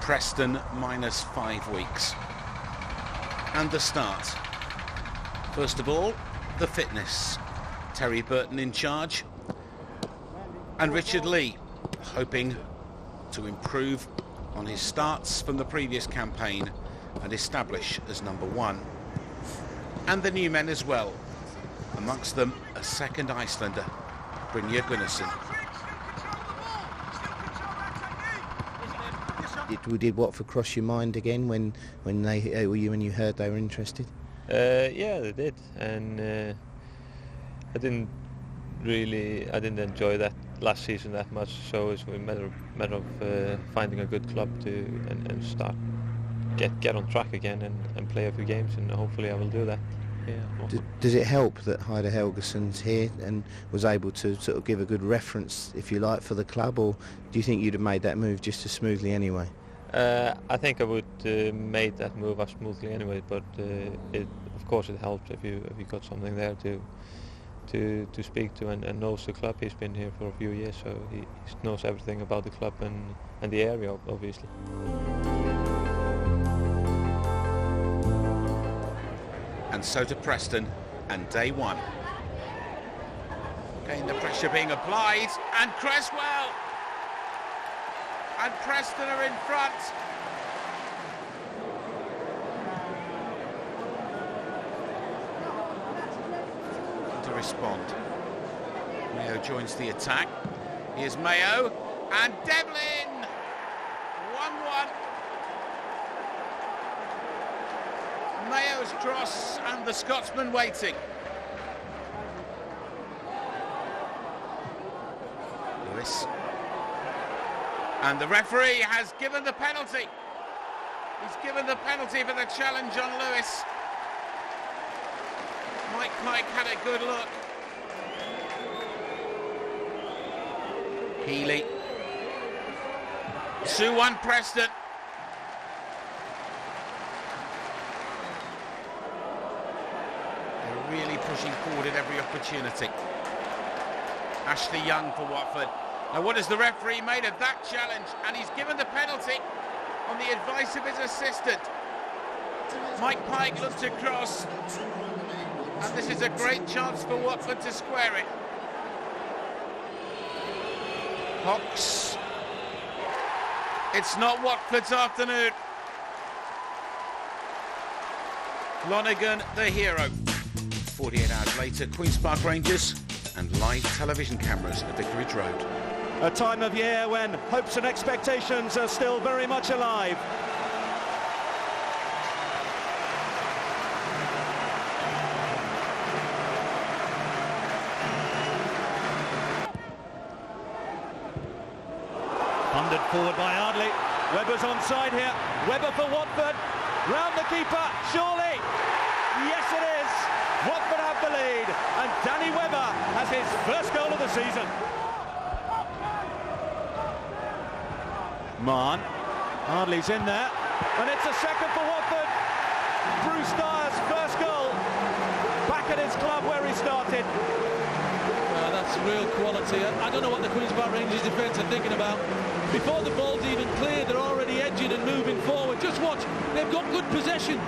Preston -5 weeks. And the start. First of all, the fitness. Terry Burton in charge. And Richard Lee hoping to improve on his starts from the previous campaign and establish as number one. And the new men as well. Amongst them, a second Icelander, Brynjar Gunnarsson. Did Watford cross your mind again when you heard they were interested? Yeah, they did, and I didn't enjoy that last season that much. So it's a matter of finding a good club and start get on track again and play a few games, and hopefully I will do that. Yeah. Does it help that Heide Helgeson's here and was able to sort of give a good reference, if you like, for the club, or do you think you'd have made that move just as smoothly anyway? I think I would made that move as smoothly anyway, but of course it helps if you got something there to speak to and knows the club. He's been here for a few years, so he knows everything about the club and the area, obviously. And so to Preston, and day one. Again, the pressure being applied, and Cresswell! And Preston are in front. To respond. Mayo joins the attack. Here's Mayo, and Devlin! 1-1. Mayo's cross and the Scotsman waiting. Lewis. And the referee has given the penalty. He's given the penalty for the challenge on Lewis. Mike Pike had a good look. Healy. 2-1 Preston. Really pushing forward at every opportunity. Ashley Young for Watford. Now what has the referee made of that challenge? And he's given the penalty on the advice of his assistant. Mike Pike looks across. And this is a great chance for Watford to square it. Hawks. It's not Watford's afternoon. Lonergan, the hero. 48 hours later, Queen's Park Rangers and live television cameras at Vicarage Road. A time of year when hopes and expectations are still very much alive. Funded forward by Ardley. Webber's onside here. Webber for Watford. Round the keeper, surely. Yes, it is. Watford have the lead, and Danny Webber has his first goal of the season. Mann, Ardley's in there, and it's a second for Watford. Bruce Dyer's first goal, back at his club where he started. That's real quality. I don't know what the Queen's Park Rangers defence are thinking about. Before the ball's even cleared, they're already edging and moving forward. Just watch, they've got good possession,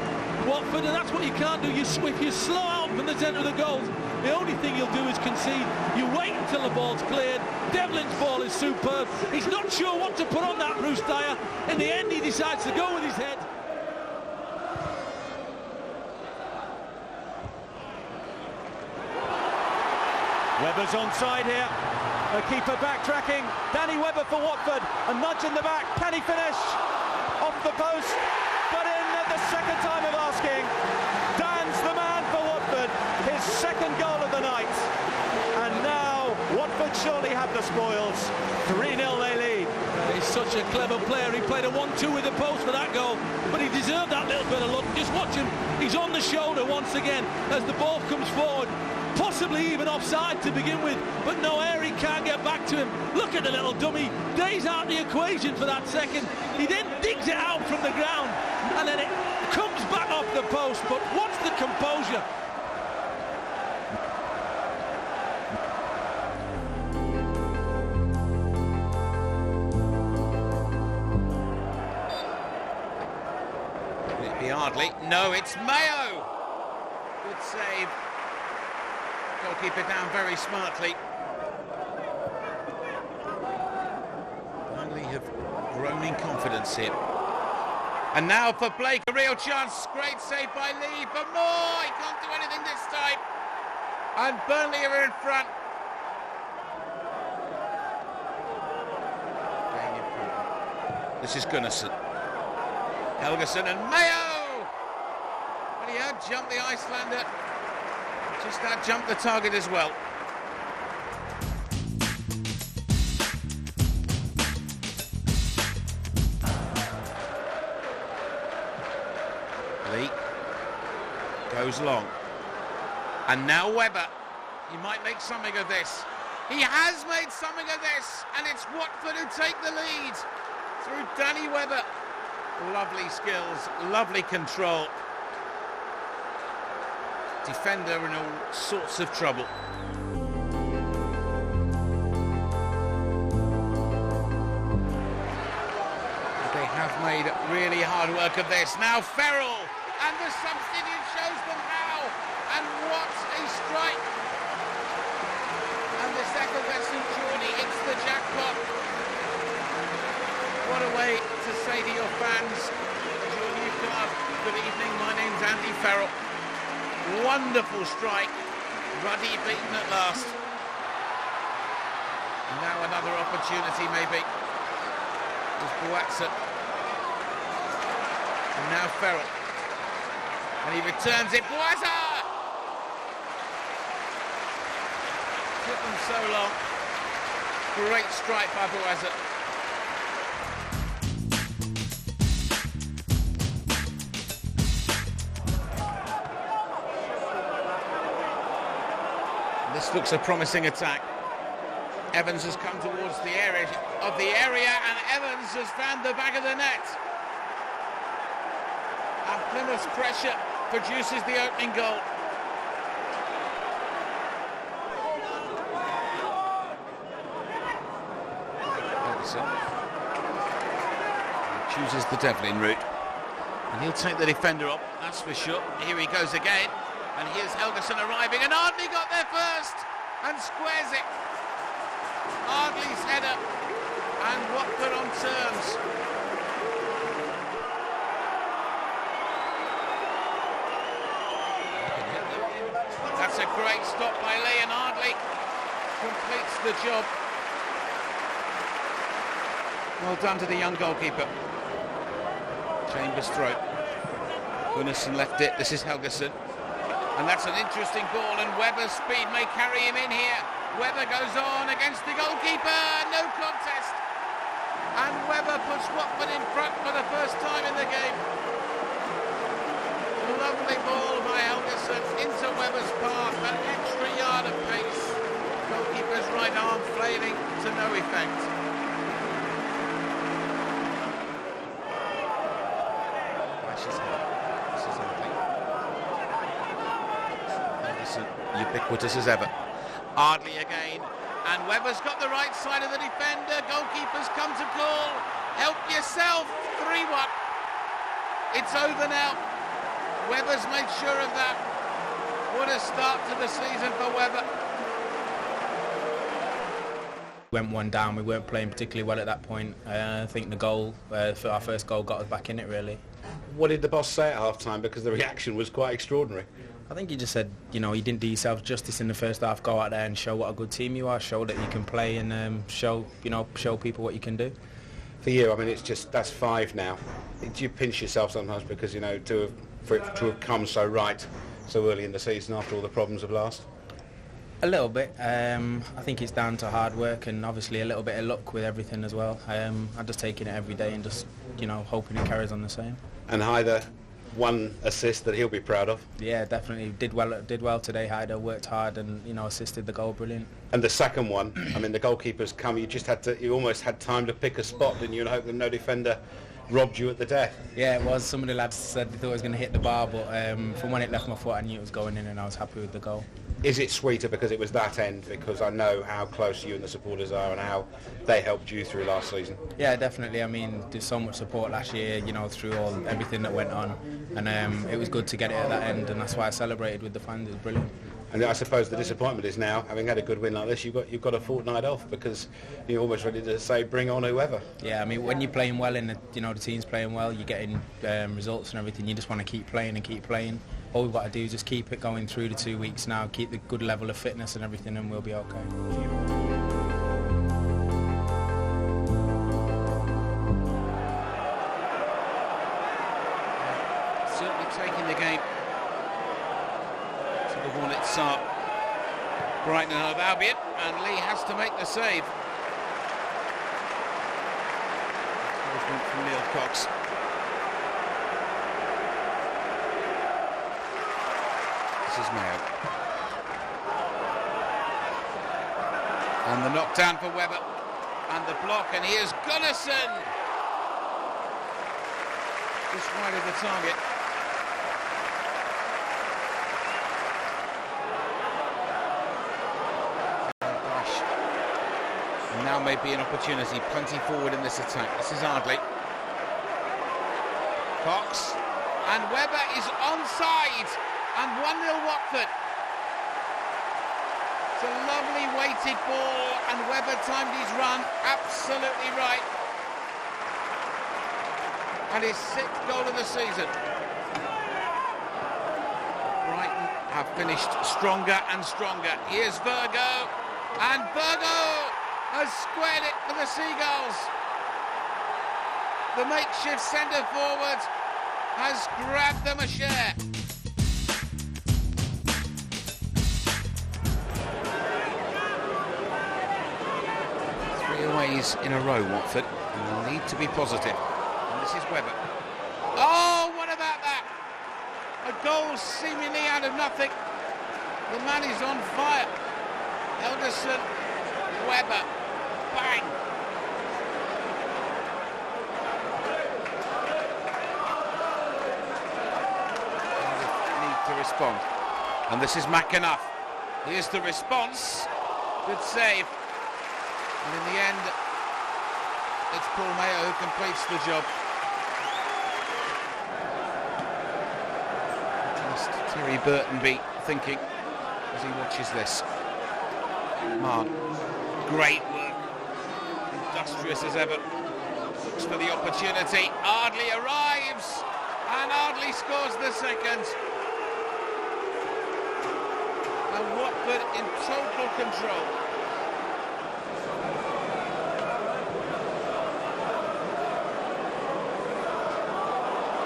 Watford, and that's what you can't do. If you slow out from the centre of the goals, the only thing you'll do is concede. You wait until the ball's cleared. Devlin's ball is superb. He's not sure what to put on that, Bruce Dyer. In the end, he decides to go with his head. Webber's onside here. The keeper backtracking. Danny Webber for Watford. A nudge in the back. Can he finish? Off the post. But in at the second time of asking. Dan's the man for Watford. His second goal of the night. And now Watford surely have the spoils. 3-0 they lead. He's such a clever player. He played a 1-2 with the post for that goal. But he deserved that little bit of luck. Just watch him. He's on the shoulder once again as the ball comes forward. Possibly even offside to begin with, but no air, he can't get back to him. Look at the little dummy, days out the equation for that second. He then digs it out from the ground, and then it comes back off the post, but what's the composure? Ardley. No, it's Mayo. Good save. Goalkeeper down very smartly. Burnley have grown in confidence here. And now for Blake, a real chance. Great save by Lee, but more. He can't do anything this time. And Burnley are in front. This is Gunnarsson. Helgason and Mayo! Well, he had jumped the Icelander. Just had jumped the target as well. Lee goes long. And now Webber. He might make something of this. He has made something of this. And it's Watford who take the lead through Danny Webber. Lovely skills, lovely control. Defender in all sorts of trouble. They have made really hard work of this. Now Ferrell, and the substitute shows them how. And what a strike. And the second best Jordy, it's the jackpot. What a way to say to your fans, your new club, good evening, my name's Andy Ferrell. Wonderful strike, Ruddy beaten at last. And now another opportunity maybe. There's Boatsen. And now Ferrell. And he returns it, Boatsen! Took them so long. Great strike by Boatsen. This looks a promising attack. Evans has come towards the area and Evans has found the back of the net. And Plymouth's pressure produces the opening goal. He chooses the Devlin route. And he'll take the defender up, that's for sure. Here he goes again. And here's Helgason arriving, and Ardley got there first and squares it. Ardley's header, and Watford on terms. That's a great stop by Lee, and Ardley completes the job. Well done to the young goalkeeper. Chambers' throat. Gunnarsson left it. This is Helgason. And that's an interesting ball, and Webber's speed may carry him in here. Webber goes on against the goalkeeper, no contest. And Webber puts Watford in front for the first time in the game. Lovely ball by Helgason into Webber's path, an extra yard of pace. Goalkeeper's right arm flailing to no effect. Ubiquitous as ever. Ardley again, and Webber's got the right side of the defender. Goalkeeper's come to call. Help yourself. 3-1. It's over now. Webber's made sure of that. What a start to the season for Webber. Went one down. We weren't playing particularly well at that point. I think the goal, for our first goal, got us back in it really. What did the boss say at half-time? Because the reaction was quite extraordinary. I think he just said, you didn't do yourself justice in the first half. Go out there and show what a good team you are. Show that you can play and show people what you can do. For you, I mean, that's 5 now. Do you pinch yourself sometimes because for it to have come so right so early in the season after all the problems of last? A little bit. I think it's down to hard work and obviously a little bit of luck with everything as well. I'm just taking it every day and just hoping it carries on the same. And Haider, one assist that he'll be proud of. Yeah, definitely did well today. Haider worked hard and assisted the goal, brilliant. And the second one, I mean, the goalkeeper's come. You almost had time to pick a spot, didn't you, and hope that no defender robbed you at the death. Yeah, it was. Some of the lads said they thought it was going to hit the bar, but from when it left my foot, I knew it was going in, and I was happy with the goal. Is it sweeter because it was that end? Because I know how close you and the supporters are and how they helped you through last season. Yeah, definitely. I mean, there's so much support last year, you know, through everything that went on, and it was good to get it at that end, and that's why I celebrated with the fans. It was brilliant. And I suppose the disappointment is now, having had a good win like this, you've got a fortnight off because you're almost ready to say, bring on whoever. Yeah, I mean, when you're playing well and the team's playing well, you're getting results and everything. You just want to keep playing and keep playing. All we've got to do is just keep it going through the 2 weeks now, keep the good level of fitness and everything, and we'll be okay. Certainly taking the game to the Hornets are Brighton and Hove Albion, and Lee has to make the save. Movement from Neil Cox. This is Mayo. And the knockdown for Webber. And the block, and here's Gunnarsson. Just wide of the target. Gosh. And now may be an opportunity. Plenty forward in this attack. This is Ardley. Cox. And Webber is onside. And 1-0 Watford. It's a lovely weighted ball, and Webber timed his run absolutely right. And his 6th goal of the season. Brighton have finished stronger and stronger. Here's Virgo, and Virgo has squared it for the Seagulls. The makeshift centre forward has grabbed them a share. Aways in a row, Watford, and will need to be positive. And this is Webber. Oh, what about that? A goal seemingly out of nothing. The man is on fire. Helderson, Webber, bang. Need to respond. And this is McAnuff. Here's the response. Good save. And in the end, it's Paul Mayo who completes the job. Must Terry Burton be thinking as he watches this? Mark, great work. Industrious as ever. Looks for the opportunity. Ardley arrives, and Ardley scores the second. And Watford in total control.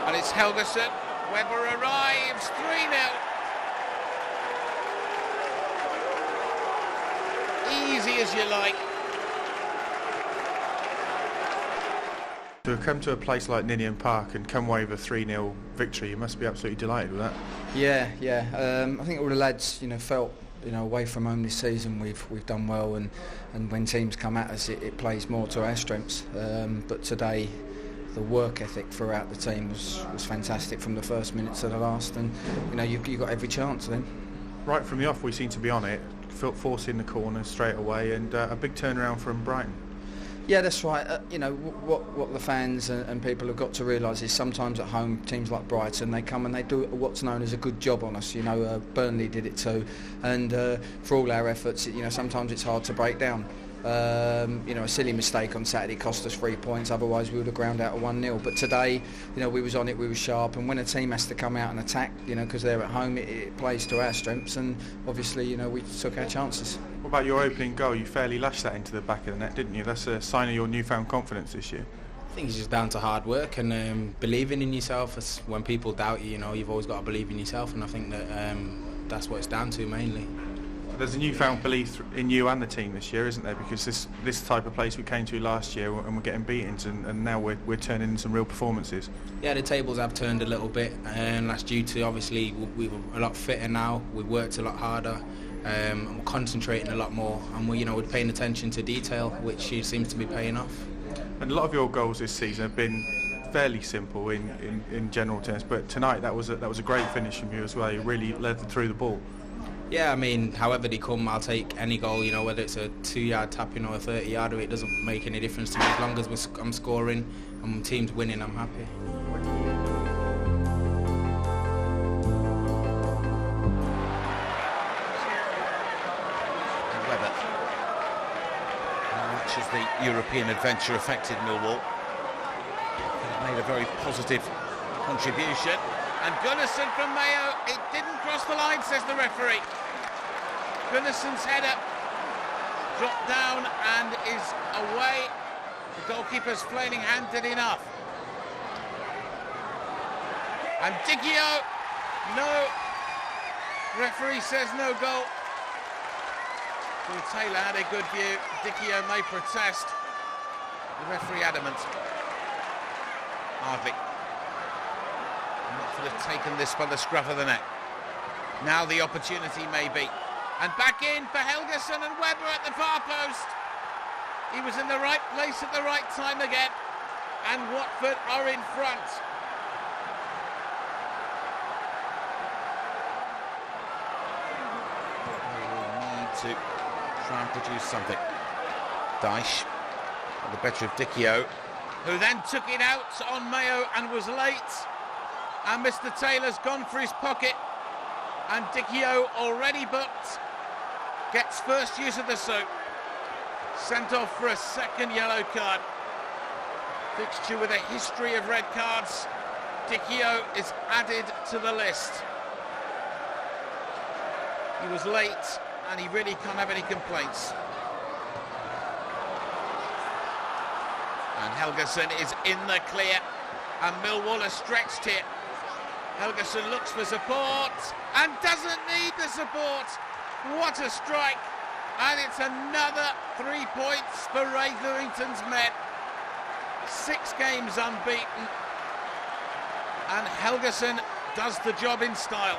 And it's Helderson. Webber arrives. 3-0. Easy as you like. To come to a place like Ninian Park and come away with a 3-0 victory, you must be absolutely delighted with that. Yeah. I think all the lads, felt, away from home this season we've done well, and when teams come at us, it plays more to our strengths. But today, the work ethic throughout the team was fantastic from the first minute to the last, and you got every chance then. Right from the off, we seem to be on it, forcing the corners straight away, and a big turnaround from Brighton. Yeah, that's right. What the fans and people have got to realise is sometimes at home, teams like Brighton, they come and they do what's known as a good job on us. Burnley did it too, and for all our efforts, sometimes it's hard to break down. A silly mistake on Saturday cost us 3 points, otherwise we would have ground out a 1-0. But today, we was on it, we were sharp, and when a team has to come out and attack, because they're at home, it plays to our strengths, and obviously, we took our chances. What about your opening goal? You fairly lashed that into the back of the net, didn't you? That's a sign of your newfound confidence this year. I think it's just down to hard work and believing in yourself. When people doubt you, you've always got to believe in yourself, and I think that that's what it's down to mainly. There's a newfound belief in you and the team this year, isn't there? Because this type of place we came to last year and we're getting beatings, and now we're turning in some real performances. Yeah, the tables have turned a little bit, and that's due to obviously we're a lot fitter now. We worked a lot harder, and we're concentrating a lot more, and we're paying attention to detail, which seems to be paying off. And a lot of your goals this season have been fairly simple in general terms, but tonight that was a great finish from you as well. You really led through the ball. Yeah, I mean, however they come, I'll take any goal, you know, whether it's a 2-yard tapping or a 30-yarder, it doesn't make any difference to me. As long as I'm scoring and my team's winning, I'm happy. Webber. How much has the European adventure affected Millwall? He's made a very positive contribution. And Gunnarsson from Mayo, it didn't cross the line, says the referee. Gunnarsson's header dropped down and is away. The goalkeeper's flailing hand did enough. And Dicchio, no. Referee says no goal. Well, Taylor had a good view. Dicchio may protest. The referee adamant. Hardly. Watford have taken this by the scruff of the neck. Now the opportunity may be. And back in for Helgason and Webber at the far post. He was in the right place at the right time again. And Watford are in front. They will need to try and produce something. Dyche at the better of Dicchio, who then took it out on Mayo and was late. And Mr. Taylor's gone for his pocket. And Dicchio, already booked, gets first use of the soap. Sent off for a second yellow card. Fixture with a history of red cards. Dicchio is added to the list. He was late and he really can't have any complaints. And Helgason is in the clear. And Millwall are stretched here. Helgason looks for support and doesn't need the support. What a strike. And it's another 3 points for Ray Lewington's men. 6 games unbeaten. And Helgason does the job in style.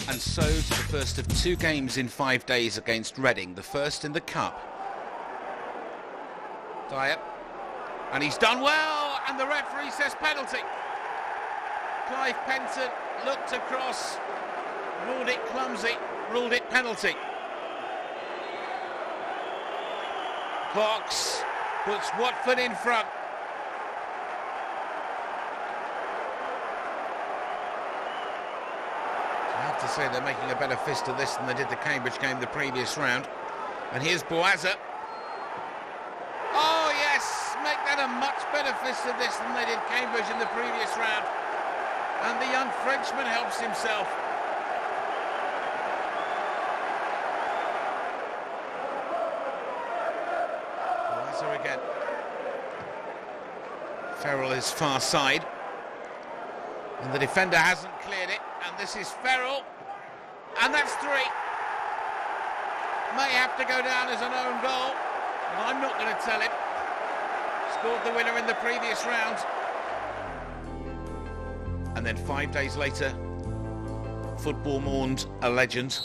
And so to the first of 2 games in 5 days against Reading, the first in the Cup. Dyer, and he's done well, and the referee says penalty. Clive Penton looked across, ruled it clumsy, ruled it penalty. Cox puts Watford in front. I have to say they're making a better fist of this than they did the Cambridge game the previous round. And here's Boazza. Oh yes, make that a much better fist of this than they did Cambridge in the previous round. And the young Frenchman helps himself. Boazza again. Ferrell is far side. And the defender hasn't cleared it. And this is Ferrell. And that's 3. May have to go down as an own goal. And I'm not going to tell him. Scored the winner in the previous round. And then 5 days later, football mourned a legend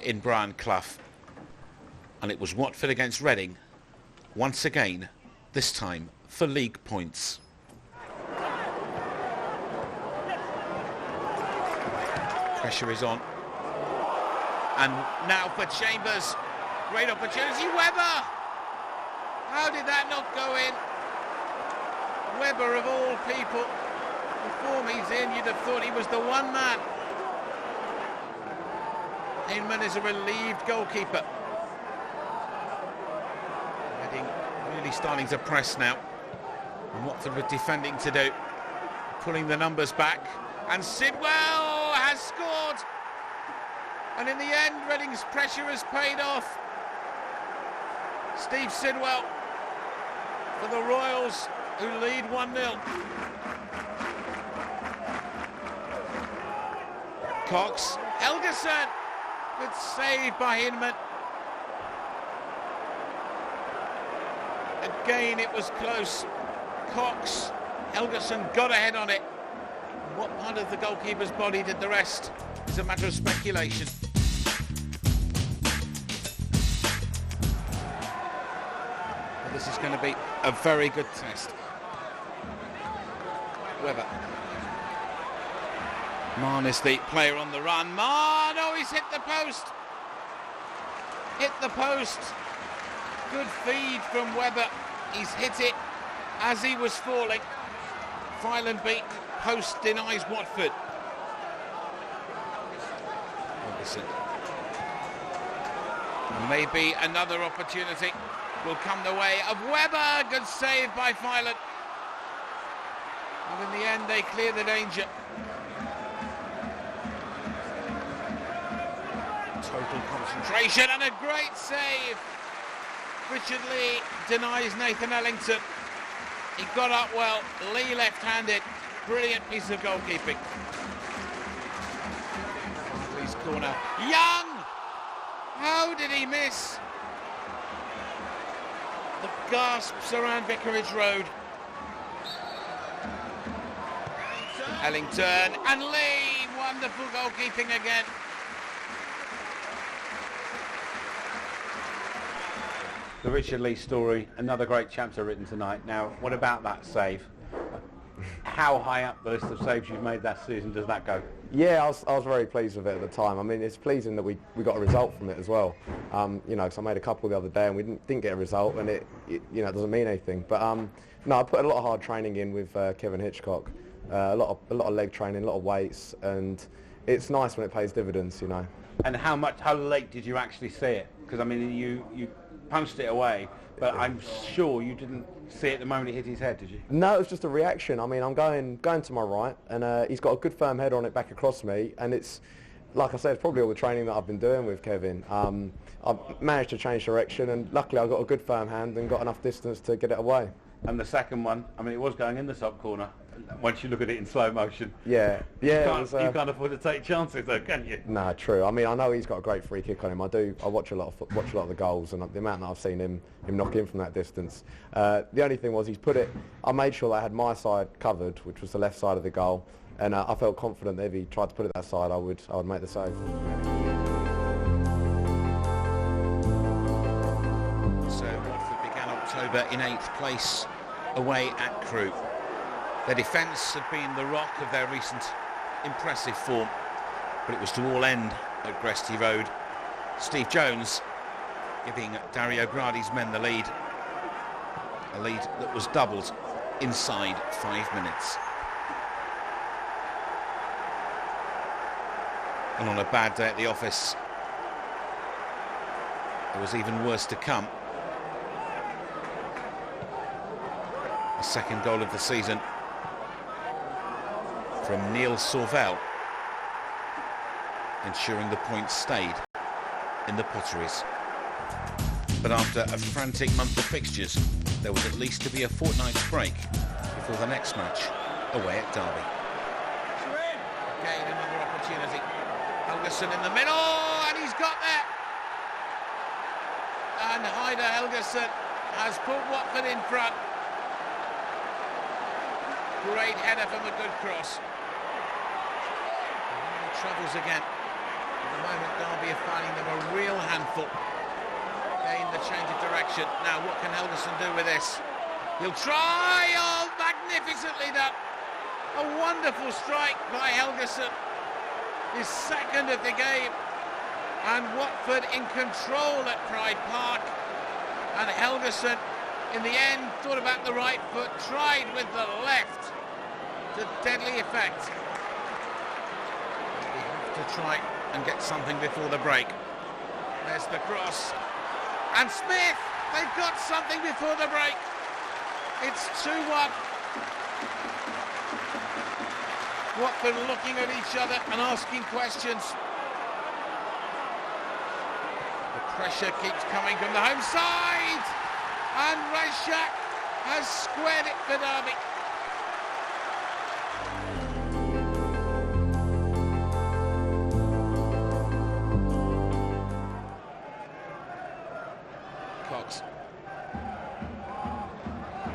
in Brian Clough. And it was Watford against Reading, once again, this time for league points. Pressure is on. And now for Chambers. Great opportunity. Webber! How did that not go in? Webber, of all people, the form he's in, you'd have thought he was the one man. Hinman is a relieved goalkeeper. Reading really starting to press now. And Watford with defending to do. Pulling the numbers back. And Sidwell has scored. And in the end, Reading's pressure has paid off. Steve Sidwell for the Royals, who lead 1-0. Cox, Helgason, good save by Hinman. Again, it was close. Cox, Helgason got ahead on it. What part of the goalkeeper's body did the rest is a matter of speculation. Well, this is going to be a very good test. Webber. Mann is the player on the run. Mann, oh, he's hit the post. Hit the post. Good feed from Webber. He's hit it as he was falling. Violent beat. Post denies Watford. Ferguson. Maybe another opportunity will come the way of Webber. Good save by Violent. And in the end, they clear the danger. Total concentration and a great save. Richard Lee denies Nathan Ellington. He got up well. Lee left-handed. Brilliant piece of goalkeeping. Lee's corner. Young! How did he miss? The gasps around Vicarage Road. Ellington and Lee. Wonderful goalkeeping again. The Richard Lee story, another great chapter written tonight. Now, what about that save? How high up the list of saves you've made that season does that go? Yeah, I was very pleased with it at the time. I mean, it's pleasing that we got a result from it as well. You know, because I made a couple the other day and we didn't get a result, and it doesn't mean anything. But no, I put a lot of hard training in with Kevin Hitchcock, a lot of leg training, a lot of weights, and it's nice when it pays dividends, you know. And how late did you actually see it? Because I mean, you punched it away, but I'm sure you didn't see it the moment it hit his head, did you? No, it was just a reaction. I mean, I'm going to my right, and he's got a good firm head on it back across me, and it's, like I said, it's probably all the training that I've been doing with Kevin. I've managed to change direction, and luckily I got a good firm hand and got enough distance to get it away. And the second one, I mean, it was going in the top corner. Once you look at it in slow motion, yeah, you can't afford to take chances, though, can you? No, true. I mean, I know he's got a great free kick on him. I watch a lot of the goals, and the amount that I've seen him knock in from that distance. The only thing was I made sure that I had my side covered, which was the left side of the goal, and I felt confident that if he tried to put it that side, I would make the save. So Watford began October in 8th place away at Crewe. Their defence had been the rock of their recent impressive form, but it was to all end at Gresty Road. Steve Jones giving Dario Gradi's men the lead, a lead that was doubled inside 5 minutes. And on a bad day at the office, there was even worse to come. The second goal of the season from Neil Sorvel, ensuring the points stayed in the Potteries. But after a frantic month of fixtures, there was at least to be a fortnight's break before the next match away at Derby. Again, another opportunity. Helgeson in the middle, and he's got there. And Heider Helgeson has put Watford in front. Great header from a good cross. Troubles again. At the moment, Derby are finding them a real handful. Again, the change of direction. Now, what can Helgeson do with this? He'll try. Oh, magnificently done. A wonderful strike by Helgeson. His second of the game. And Watford in control at Pride Park. And Helgeson, in the end, thought about the right foot, tried with the left to deadly effect. To try and get something before the break. There's the cross. And Smith, they've got something before the break. It's 2-1. Watford looking at each other and asking questions. The pressure keeps coming from the home side. And Rashak has squared it for Derby.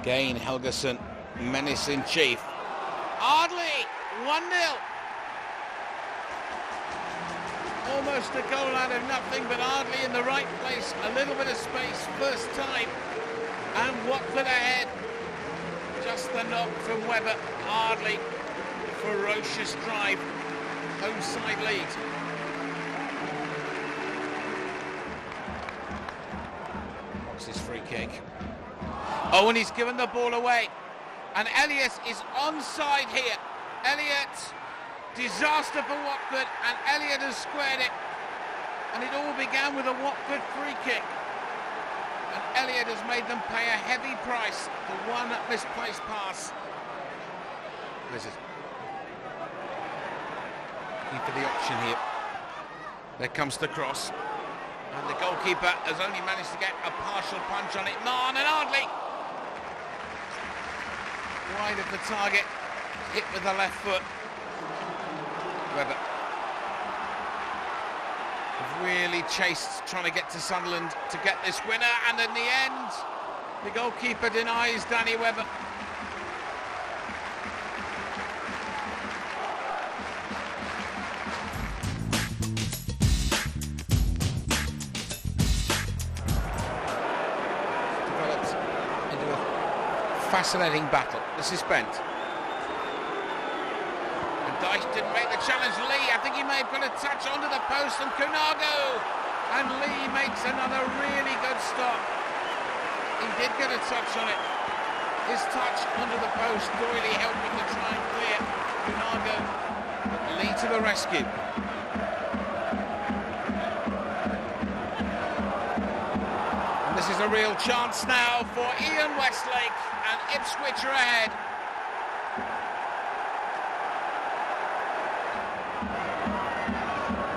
Again, Helgeson, menace in chief. Ardley, 1-0. Almost a goal out of nothing, but Ardley in the right place. A little bit of space, first time. And Watford ahead. Just the knock from Webber. Ardley, ferocious drive. home side lead. What's his free kick? Oh, and he's given the ball away. And Elliott is onside here. Elliott, disaster for Watford, and Elliott has squared it. And it all began with a Watford free kick. And Elliott has made them pay a heavy price for one misplaced pass. This is looking for the option here. There comes the cross. And the goalkeeper has only managed to get a partial punch on it. Marn and hardly wide of the target, hit with the left foot. Webber really chased, trying to get to Sunderland to get this winner, and in the end, the goalkeeper denies Danny Webber. Developed into a fascinating battle. This is Bent. And Dyche didn't make the challenge. Lee, I think he may have got a touch onto the post, and Kunago. And Lee makes another really good stop. He did get a touch on it. His touch onto the post, Doyley helping to try and clear Kunago. But Lee to the rescue. And this is a real chance now for Ian Westlake, and Ipswich are ahead.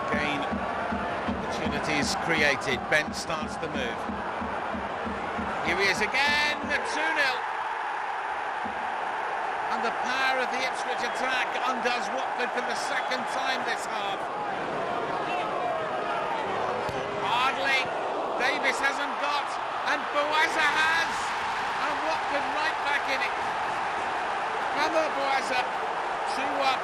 Again, opportunities created. Bent starts the move. Here he is again, 2-0. And the power of the Ipswich attack undoes Watford for the second time this half. Hardly. Davis hasn't got, and Boazza has. And Watford right back in it. Brother Boazza, 2-1.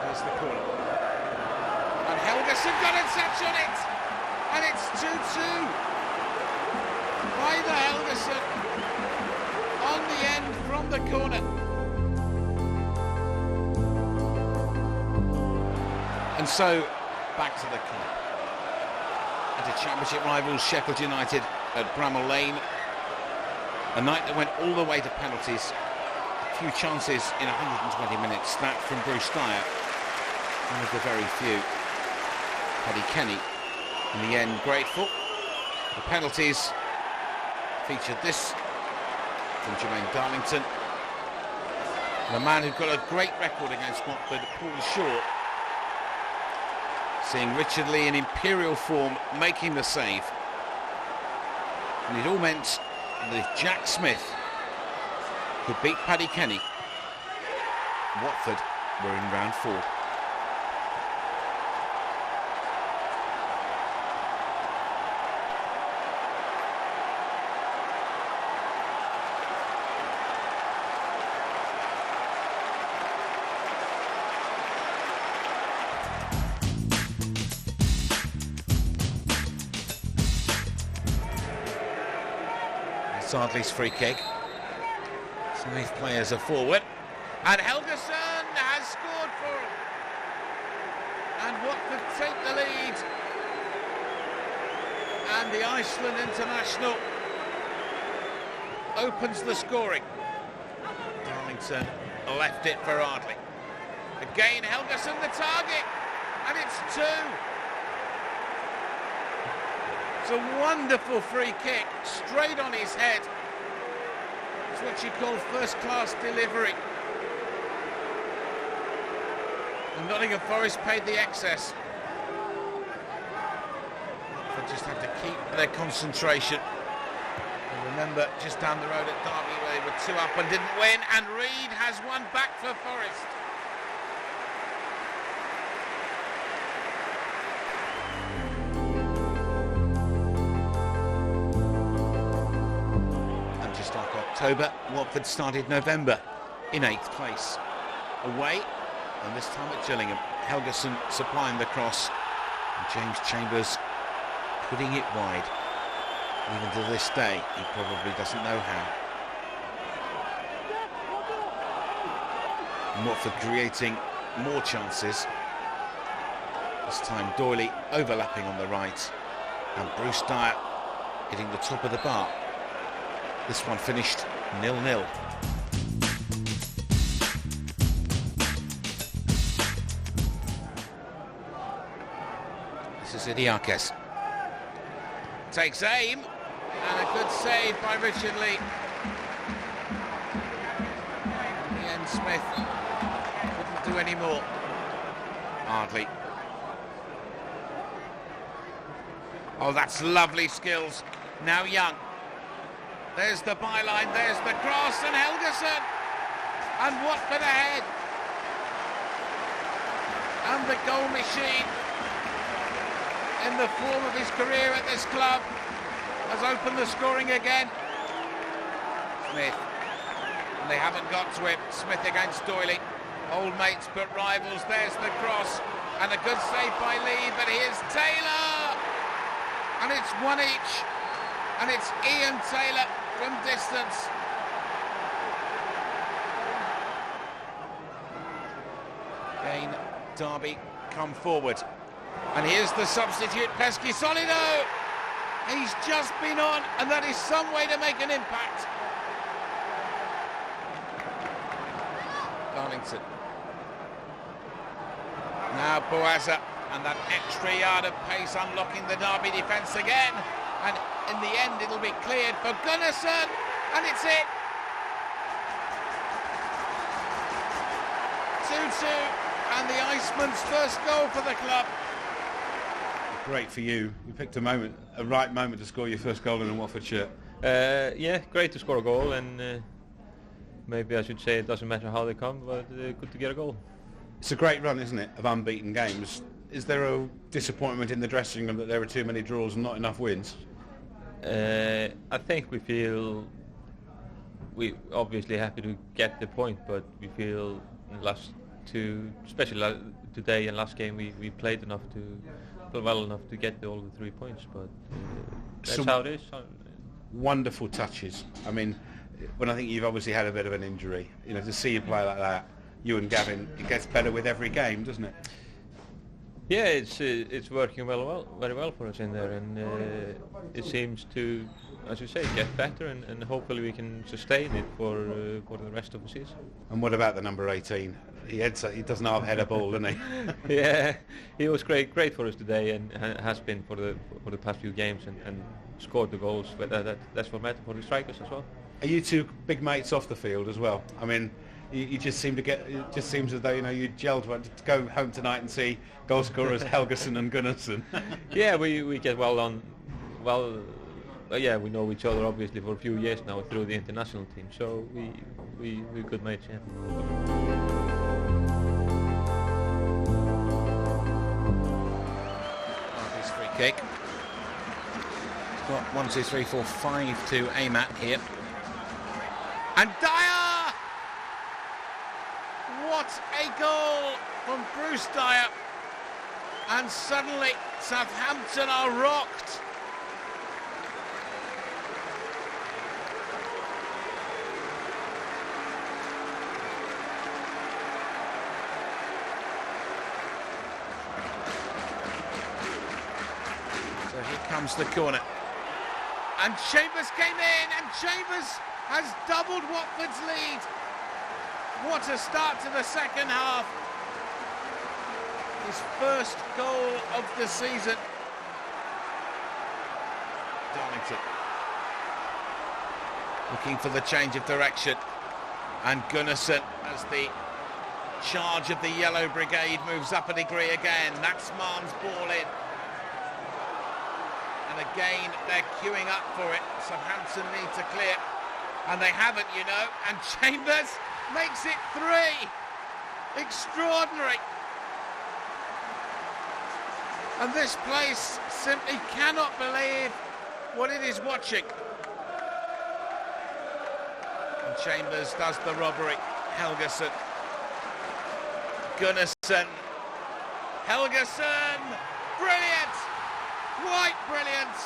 There's the corner. And Helgeson got a touch on it. And it's 2-2. By the Helgeson. On the end from the corner. And so, back to the club. And to Championship rivals Sheffield United at Bramall Lane. A night that went all the way to penalties. A few chances in 120 minutes. That from Bruce Dyer. One of the very few. Paddy Kenny, in the end, grateful. The penalties featured this from Jermaine Darlington. The man who got a great record against Watford, Paul Shaw. Seeing Richard Lee in imperial form, making the save. And it all meant that if Jack Smith could beat Paddy Kenny, Watford were in round 4. Ardley's free kick. 5 players are forward. And Helgeson has scored for him. And Watford take the lead. And the Iceland international opens the scoring. Darlington left it for Ardley. Again, Helgeson the target. And it's 2. It's a wonderful free kick, straight on his head. It's what you call first-class delivery. And Nottingham Forest paid the excess. They just have to keep their concentration. And remember, just down the road at Derby where they were 2 up and didn't win, and Reed has one back for Forest. October, Watford started November in 8th place. Away, and this time at Gillingham. Helgeson supplying the cross, and James Chambers putting it wide. Even to this day, he probably doesn't know how. And Watford creating more chances. This time Doyley overlapping on the right, and Bruce Dyer hitting the top of the bar. This one finished 0-0. This is Idiakes. Takes aim, and a good save by Richard Lee. Ian Smith couldn't do any more. Hardly. Oh, that's lovely skills. Now Young. There's the byline, there's the cross, and Helgason. And Watford ahead. And the goal machine, in the form of his career at this club, has opened the scoring again. Smith. And they haven't got to him. Smith against Doyley. Old mates but rivals. There's the cross. And a good save by Lee, but here's Taylor. And it's one each. And it's Ian Taylor from distance. Again, Derby come forward. And here's the substitute, Pesky Solido. He's just been on, and that is some way to make an impact. Darlington. Now Boazza, and that extra yard of pace unlocking the Derby defence again. And in the end, it'll be cleared for Gunnarsson, and it's it. 2-2, and the Iceman's first goal for the club. Great for you. You picked a right moment to score your first goal in a Watford shirt. Yeah, great to score a goal, and maybe I should say it doesn't matter how they come, but good to get a goal. It's a great run, isn't it, of unbeaten games. Is there a disappointment in the dressing room that there are too many draws and not enough wins? I think we obviously happy to get the point, but we feel in the last two, especially today and last game, we played well enough to get all the 3 points, but that's how it is. Wonderful touches. I mean, when I think you've obviously had a bit of an injury, to see you play like that, you and Gavin, it gets better with every game, doesn't it? Yeah, it's working very well for us in there, and it seems to, as you say, get better, and hopefully we can sustain it for the rest of the season. And what about the number 18? He doesn't have a header ball, doesn't he? Yeah, he was great for us today, and has been for the past few games, and scored the goals. But that's what matters for the strikers as well. Are you two big mates off the field as well? I mean, you just seem to get. It just seems as though you gelled to go home tonight and see goal scorers Helgason and Gunnarsson. Yeah, we get well on. Well, yeah, we know each other obviously for a few years now through the international team. So we're good mates. Yeah. Derby's free kick. It's got 1, 2, 3, 4, 5 to aim at here. And Dyer! What a goal from Bruce Dyer. And suddenly Southampton are rocked. So here comes the corner. And Chambers came in, and Chambers has doubled Watford's lead. What a start to the second half. His first goal of the season. Darlington looking for the change of direction. And Gunnarsson, as the charge of the Yellow Brigade moves up a degree again. That's Mann's ball in. And again, they're queuing up for it. Southampton need to clear. And they haven't, And Chambers makes it 3. Extraordinary. And this place simply cannot believe what it is watching. And Chambers does the robbery. Helgason. Gunnarsson. Helgason. Brilliant. Quite brilliant.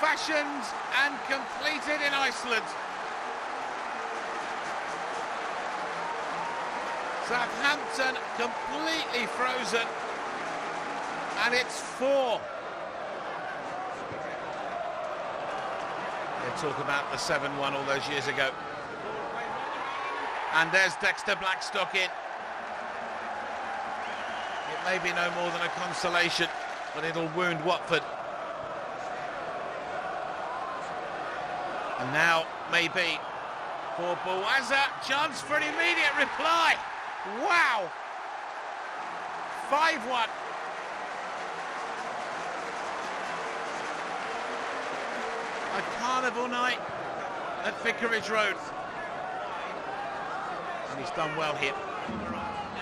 Fashioned and completed in Iceland. Southampton completely frozen, and it's 4. They talk about the 7-1 all those years ago. And there's Dexter Blackstock in. It may be no more than a consolation, but it'll wound Watford. And now, maybe, for Bouazza, chance for an immediate reply. Wow! 5-1. A carnival night at Vicarage Road. And he's done well here.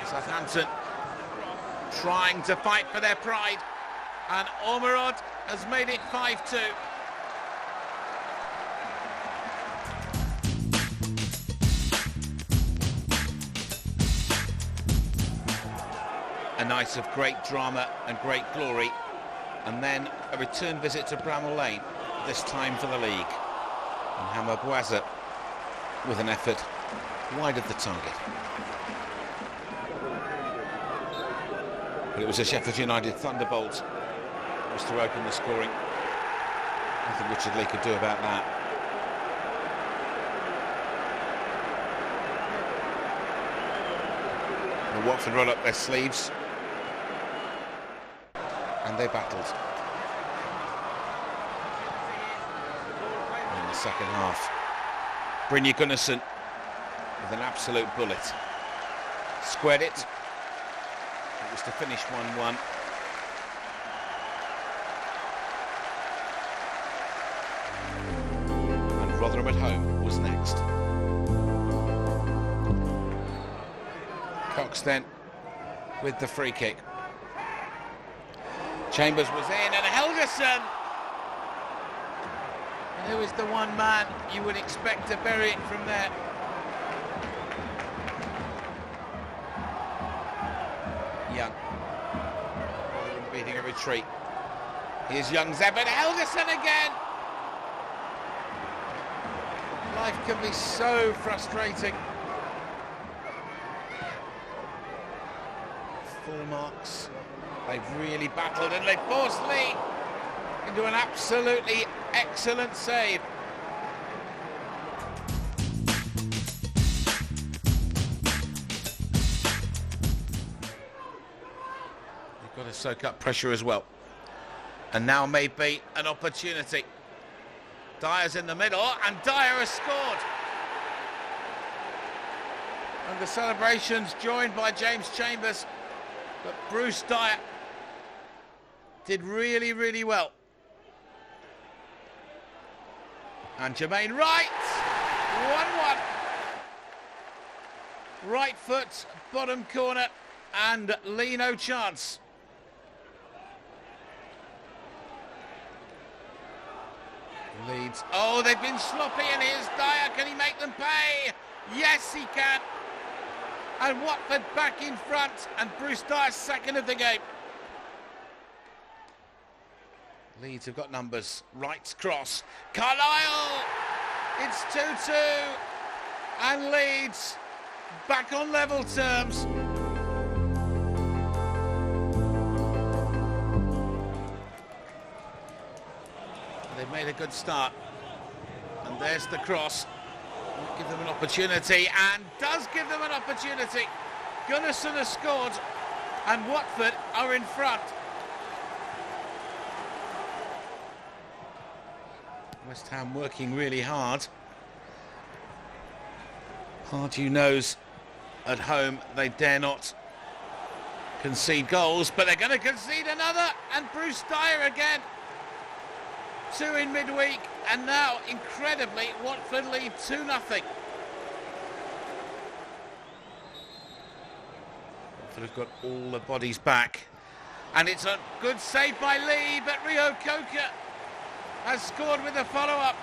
Southampton trying to fight for their pride. And Ormerod has made it 5-2. A night of great drama and great glory, and then a return visit to Bramall Lane, this time for the league. And Hammer Bouazza with an effort wide of the target. But it was a Sheffield United thunderbolt that was to open the scoring. Nothing Richard Lee could do about that. And Watford roll up their sleeves. And they battled in the second half. Brynjar Gunnarsson with an absolute bullet. Squared it. It was to finish 1-1. And Rotherham at home was next. Cox then with the free kick. Chambers was in, and Helgeson, who is the one man you would expect to bury it from there. Young, beating a retreat. Here's Young's there, but Helgeson again. Life can be so frustrating. Full marks. They've really battled, and they forced Lee into an absolutely excellent save. They've got to soak up pressure as well. And now may be an opportunity. Dyer's in the middle, and Dyer has scored. And the celebrations joined by James Chambers, but Bruce Dyer did really, really well. And Jermaine Wright, 1-1. Right foot, bottom corner, and Lee no chance. Leeds, oh, they've been sloppy, and here's Dyer. Can he make them pay? Yes, he can. And Watford back in front, and Bruce Dyer second of the game. Leeds have got numbers. Wright's cross. Carlisle! It's 2-2. And Leeds back on level terms. They've made a good start. And there's the cross. Will give them an opportunity, and does give them an opportunity. Gunnarsson has scored, and Watford are in front. West Ham working really hard. Pardew knows at home they dare not concede goals, but they're going to concede another, and Bruce Dyer again. 2 in midweek, and now, incredibly, Watford lead 2-0. Watford have got all the bodies back, and it's a good save by Lee, but Rio Coker has scored with a follow-up,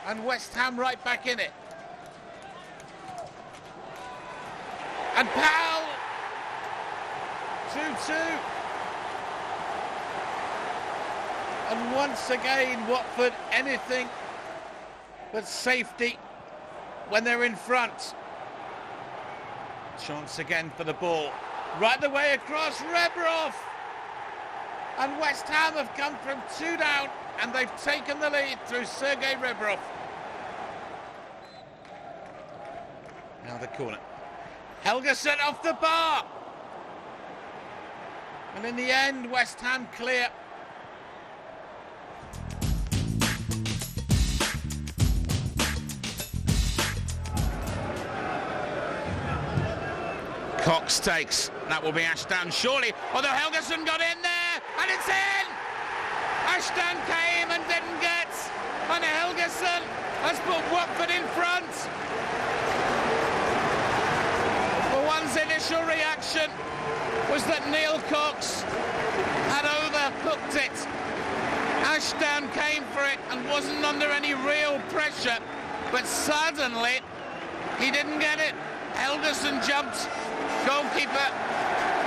and West Ham right back in it. And Powell, 2-2. And once again, Watford anything but safety when they're in front. Chance again for the ball. Right the way across, Rebrov. And West Ham have come from 2 down and they've taken the lead through Sergei Rebrov. Now the corner. Helgeson off the bar. And in the end, West Ham clear. Cox takes. That will be Ashton, surely. Although Helgeson got in there, and it's in! Ashton came and didn't get. And Helgeson has put Watford in front. For one's initial reaction was that Neil Cox had overcooked it. Ashton came for it and wasn't under any real pressure. But suddenly, he didn't get it. Helgeson jumped. Goalkeeper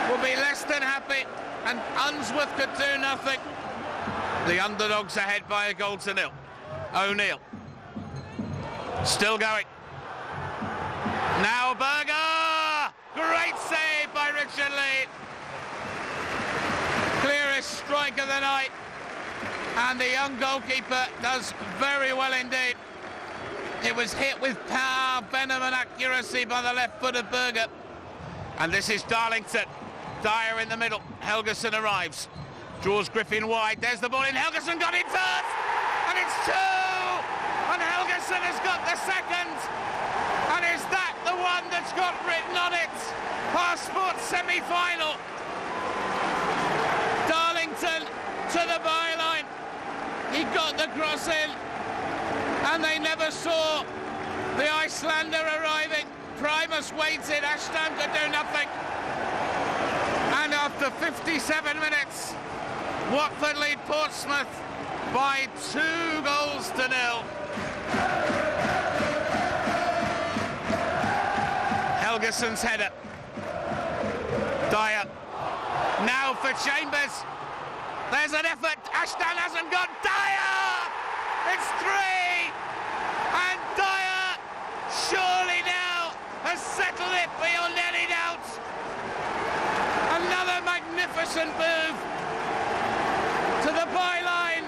will be less than happy, and Unsworth could do nothing. The underdogs ahead by a goal to nil. O'Neill still going. Now Berger! Great save by Richard Lee. Clearest strike of the night, and the young goalkeeper does very well indeed. It was hit with power, venom and accuracy by the left foot of Berger. And this is Darlington. Dyer in the middle. Helgeson arrives. Draws Griffin wide. There's the ball in. Helgeson got it first. And it's 2. And Helgeson has got the second. And is that the one that's got written on it? Passport semi-final. Darlington to the byline. He got the cross in. And they never saw the Icelander arriving. Primus waited, Ashton could do nothing. And after 57 minutes, Watford lead Portsmouth by 2 goals to nil. Helgeson's header. Dyer. Now for Chambers. There's an effort. Ashton hasn't got Dyer! It's 3! And Dyer surely now has settled it beyond any doubt. Another magnificent move to the byline.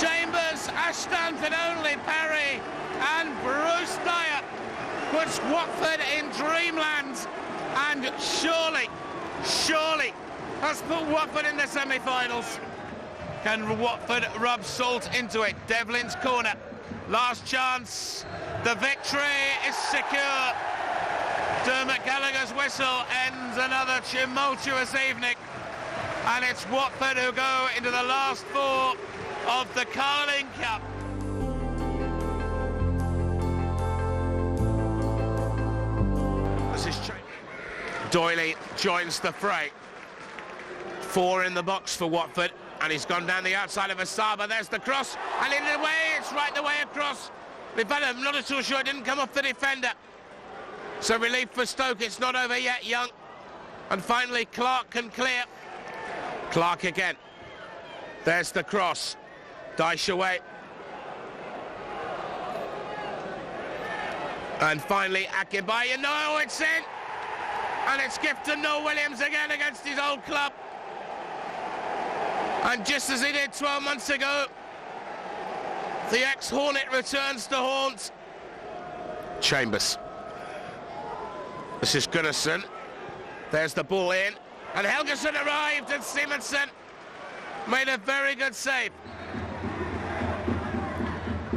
Chambers, Ashton can only parry, and Bruce Dyer puts Watford in dreamland, and surely has put Watford in the semi-finals. Can Watford rub salt into it? Devlin's corner. Last chance. The victory is secure. Dermot Gallagher's whistle ends another tumultuous evening. And it's Watford who go into the last 4 of the Carling Cup. This is Doyley joins the fray. 4 in the box for Watford. And he's gone down the outside of Asaba. There's the cross. And in the way, it's right the way across. I'm not at all sure it didn't come off the defender. So relief for Stoke. It's not over yet, Young. And finally, Clark can clear. Clark again. There's the cross. Dice away. And finally, Akibaye. No, it's in. And it's gift to Noel Williams again against his old club. And just as he did 12 months ago, the ex-Hornet returns to haunt. Chambers. This is Gunnarsson. There's the ball in. And Helgeson arrived, and Simonsen made a very good save.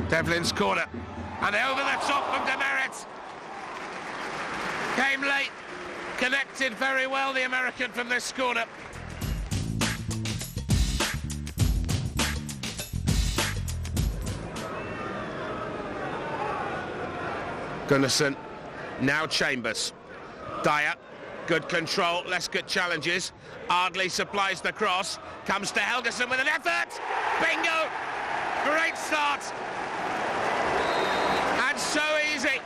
Devlin's corner. And over the top from Demerit. Came late. Connected very well, the American, from this corner. Gunnarsson, now Chambers. Dyer, good control, less good challenges. Ardley supplies the cross, comes to Helgeson with an effort. Bingo! Great start. And so easy.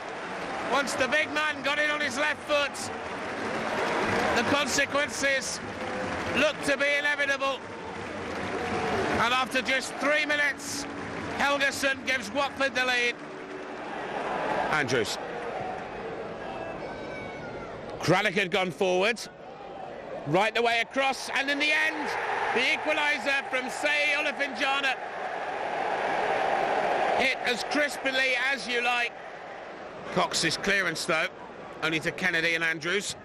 Once the big man got in on his left foot, the consequences look to be inevitable. And after just 3 minutes, Helgeson gives Watford the lead. Andrews. Craddock had gone forward, right the way across, and in the end, the equaliser from Say Olafinjana. Hit as crisply as you like. Cox's clearance though, only to Kennedy and Andrews,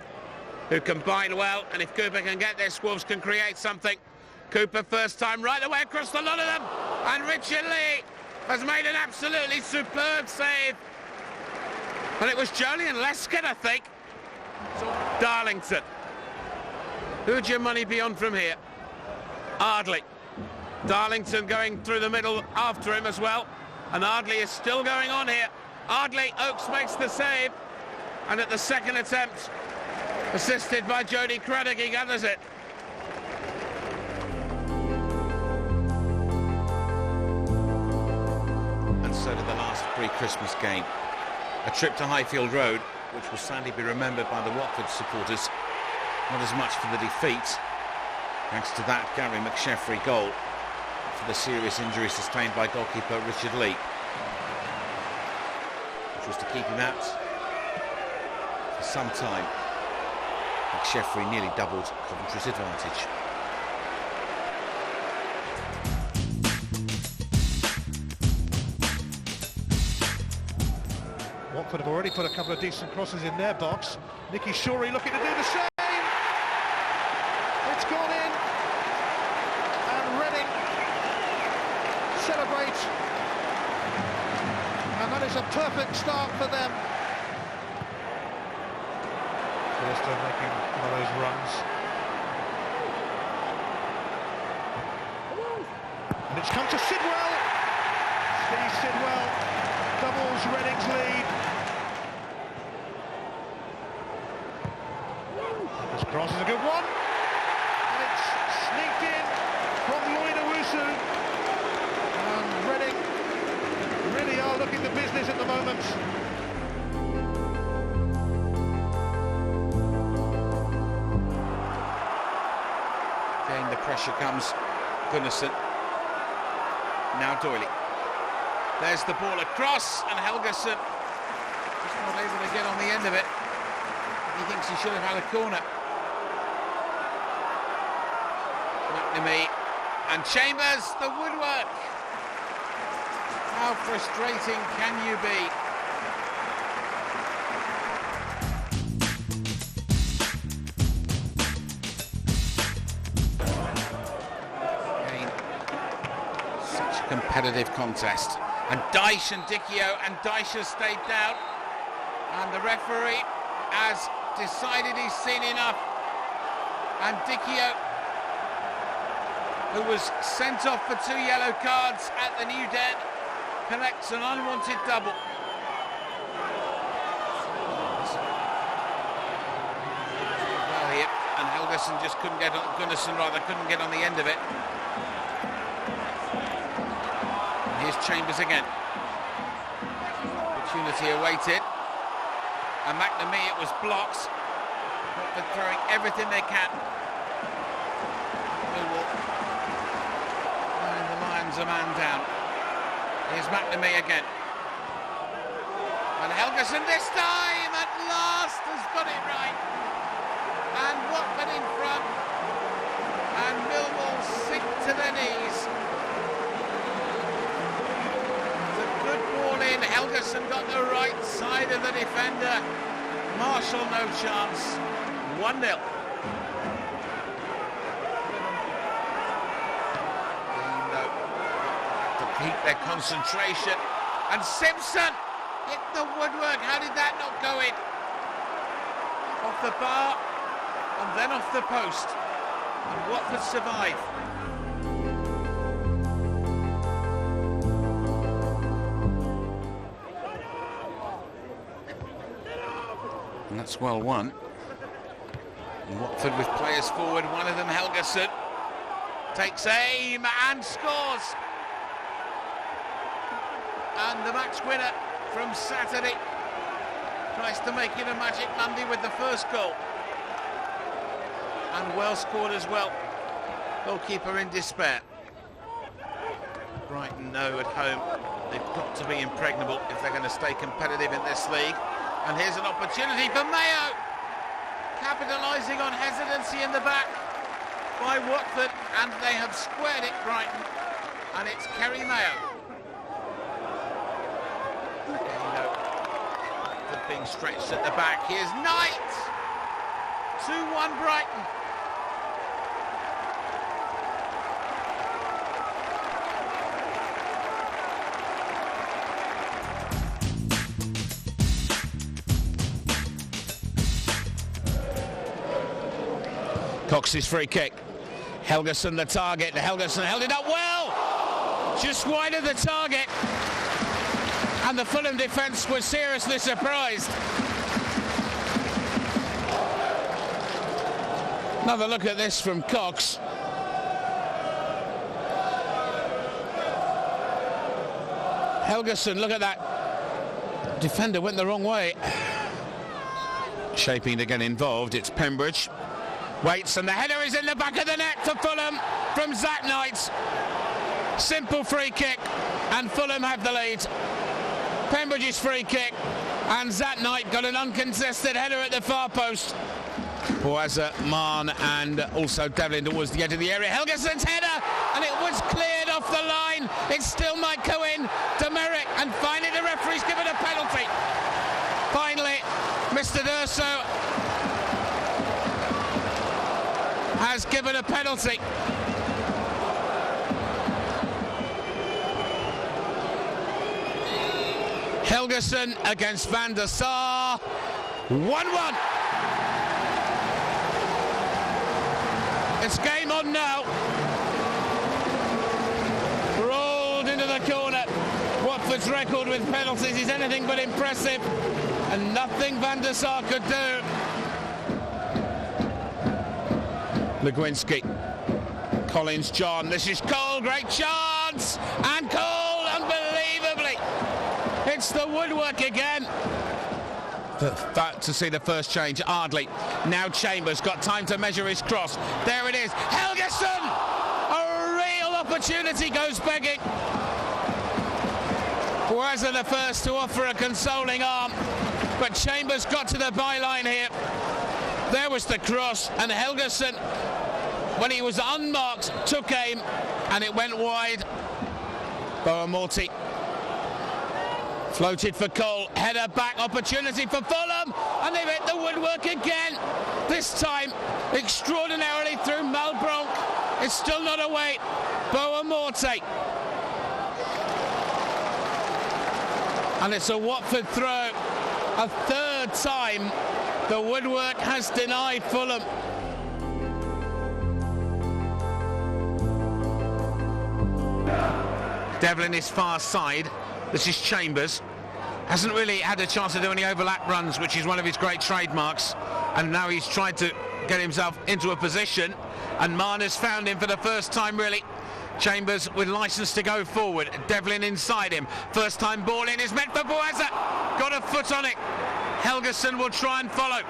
who combine well, and if Cooper can get this, Wolves can create something. Cooper first time right the way across the lot of them, and Richard Lee has made an absolutely superb save. And it was Jolyon Lescott, I think. Darlington. Who'd your money be on from here? Ardley. Darlington going through the middle after him as well. And Ardley is still going on here. Ardley, Oakes makes the save. And at the second attempt, assisted by Jody Craddock, he gathers it. And so did the last pre-Christmas game. A trip to Highfield Road, which will sadly be remembered by the Watford supporters, not as much for the defeat, thanks to that Gary McSheffrey goal, for the serious injury sustained by goalkeeper Richard Lee, which was to keep him out for some time. McSheffrey nearly doubled Coventry's advantage. Watford have already put a couple of decent crosses in their box. Nicky Shorey looking to do the same. It's gone in. And Reading celebrate. And that is a perfect start for them. Forster making one of those runs. And it's come to Sidwell. Steve Sidwell doubles Reading's lead. This cross is a good one, and it's sneaked in from Lloyd Owusu. And Reading really are looking the business at the moment. Again, the pressure comes. Gunnarsson. Now Doyley. There's the ball across, and Helgason just not able to get on the end of it. He thinks he should have had a corner. McNamee and Chambers, the woodwork. How frustrating can you be? Again, such a competitive contest. And Dyche and Dicchio, and Dyche has stayed down. And the referee has decided he's seen enough. And Dicchio, who was sent off for 2 yellow cards at the New Den, collects an unwanted double. Well here, and Helgason just couldn't get on, Gunnarsson rather couldn't get on the end of it. And here's Chambers again. Opportunity awaited. And McNamee, it was blocked. Watford throwing everything they can. Millwall. And the Lions a man down. Here's McNamee again. And Helgason this time at last has got it right. And Watford in front. And Millwall sink to their knees. The good ball in. Helgason got the right side of the defender. Marshall no chance. 1-0. Keep their concentration, and Simpson hit the woodwork. How did that not go in? Off the bar and then off the post, and Watford survive. And that's well won. And Watford with players forward, one of them Helgason takes aim and scores. And the match winner from Saturday tries to make it a Magic Monday with the first goal. And well scored as well. Goalkeeper in despair. Brighton know at home they've got to be impregnable if they're going to stay competitive in this league. And here's an opportunity for Mayo. capitalising on hesitancy in the back by Watford, and they have squared it, Brighton, and it's Kerry Mayo. Watford being stretched at the back. Here's Knight. 2-1 Brighton. Cox's free kick. Helgeson the target. Helgeson held it up well. Just wide of the target. And the Fulham defence was seriously surprised. Another look at this from Cox. Helgeson, look at that. Defender went the wrong way. Shaping to get involved. It's Pembridge. Waits, and the header is in the back of the net for Fulham from Zach Knight. Simple free kick, and Fulham have the lead. Pembridge's free kick, and Zach Knight got an uncontested header at the far post. Boaza, Mann, and also Devlin towards the edge of the area. Helgeson's header, and it was cleared off the line. It still might go in to Merrick, and finally the referee's given a penalty. Finally, Mr. D'Urso has given a penalty. Helgeson against Van der Sar. 1-1. It's game on now. Rolled into the corner. Watford's record with penalties is anything but impressive, and nothing Van der Sar could do. Legwinski, Collins, John, this is Cole, great chance, and Cole, unbelievably, it's the woodwork again. To see the first change, Ardley, now Chambers, got time to measure his cross, there it is, Helgeson, a real opportunity goes begging. Boaza the first to offer a consoling arm, but Chambers got to the byline here. There was the cross, and Helgeson, when he was unmarked, took aim, and it went wide. Boamorti floated for Cole, header back, opportunity for Fulham, and they've hit the woodwork again. This time, extraordinarily through Malbronk. It's still not away. Boamorti. And it's a Watford throw. A third time the woodwork has denied Fulham. Devlin is far side. This is Chambers. Hasn't really had a chance to do any overlap runs, which is one of his great trademarks. And now he's tried to get himself into a position. And Mann has found him for the first time, really. Chambers with licence to go forward. Devlin inside him. First time ball in is meant for Boaza. Got a foot on it. Helgeson will try and follow.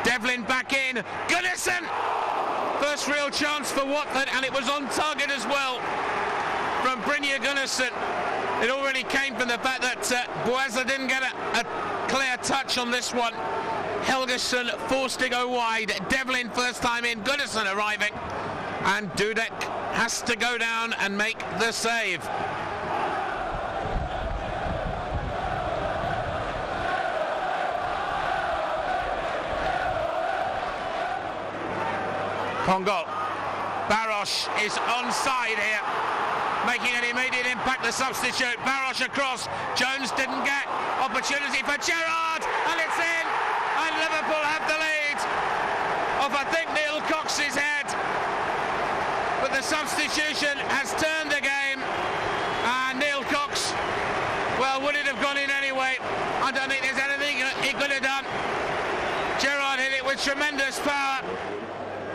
Devlin back in. Gunnarsson! First real chance for Watford, and it was on target as well from Brynjar Gunnarsson. It already came from the fact that Boaza didn't get a clear touch on this one. Helgeson forced to go wide. Devlin first time in. Gunnarsson arriving. And Dudek has to go down and make the save. Pongo. Barosh is onside here, making an immediate impact, the substitute. Barosh across. Jones didn't get. Opportunity for Gerrard, and it's in. And Liverpool have the lead off, I think, Neil Cox's head. But the substitution has turned the game, and Neil Cox, well, would it have gone in anyway? I don't think there's anything he could have done. Gerrard hit it with tremendous power,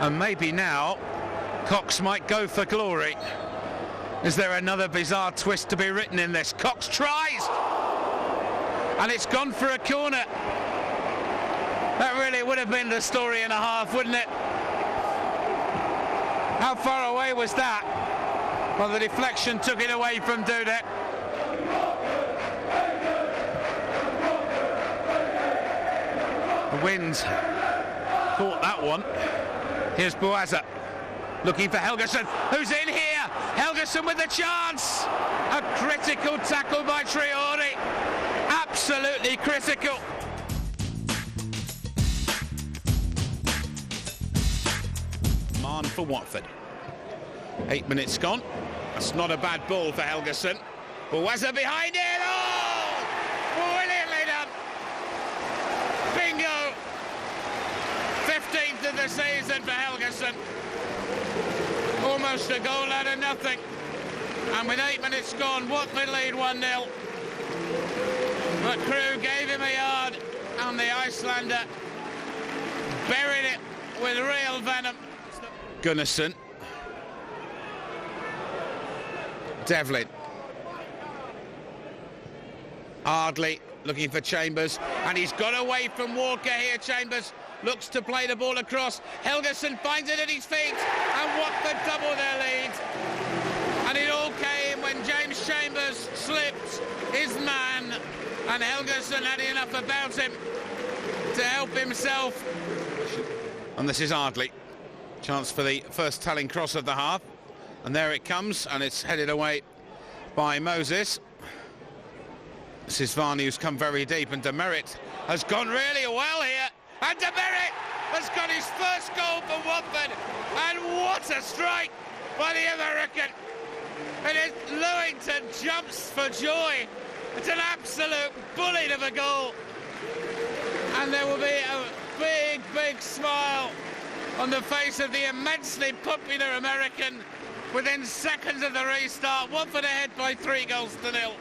and maybe now Cox might go for glory. Is there another bizarre twist to be written in this? Cox tries, and it's gone for a corner. That really would have been the story and a half, wouldn't it? How far away was that? Well, the deflection took it away from Dudek. The wind Caught that one. Here's Boaza looking for Helgason, who's in here. Helgason with the chance. A critical tackle by Traore. Absolutely critical. Man for Watford. 8 minutes gone. That's not a bad ball for Helgason. Boaza behind it. Oh! Brilliantly done. Bingo. 15th of the season for Helgason. Almost a goal out of nothing. And with 8 minutes gone, Watford lead 1-0. But Crew gave him a yard, and the Icelander buried it with real venom. Gunnarsson. Devlin. Ardley looking for Chambers, and he's got away from Walker here. Chambers looks to play the ball across. Helgason finds it at his feet, and Watford double their lead. And it all came when James Chambers slipped his man, and Helgason had enough about him to help himself. And this is Ardley. Chance for the first telling cross of the half. And there it comes, and it's headed away by Moses. This is Varney, who's come very deep, and Demerit has gone really well here. And Demerit has got his first goal for Watford. And what a strike by the American. And Lewington jumps for joy. It's an absolute bullet of a goal. And there will be a big, big smile on the face of the immensely popular American within seconds of the restart. Watford ahead by 3-0.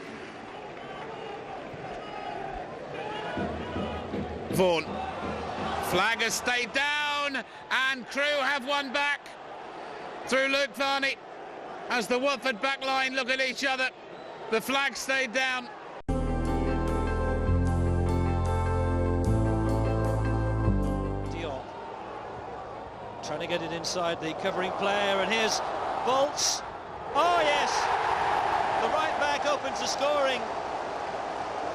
Vaughan. Flag has stayed down, and Crew have one back through Luke Varney. As the Watford back line look at each other, the flag stayed down. Dion trying to get it inside the covering player, and here's Bolts. Oh yes, the right back opens the scoring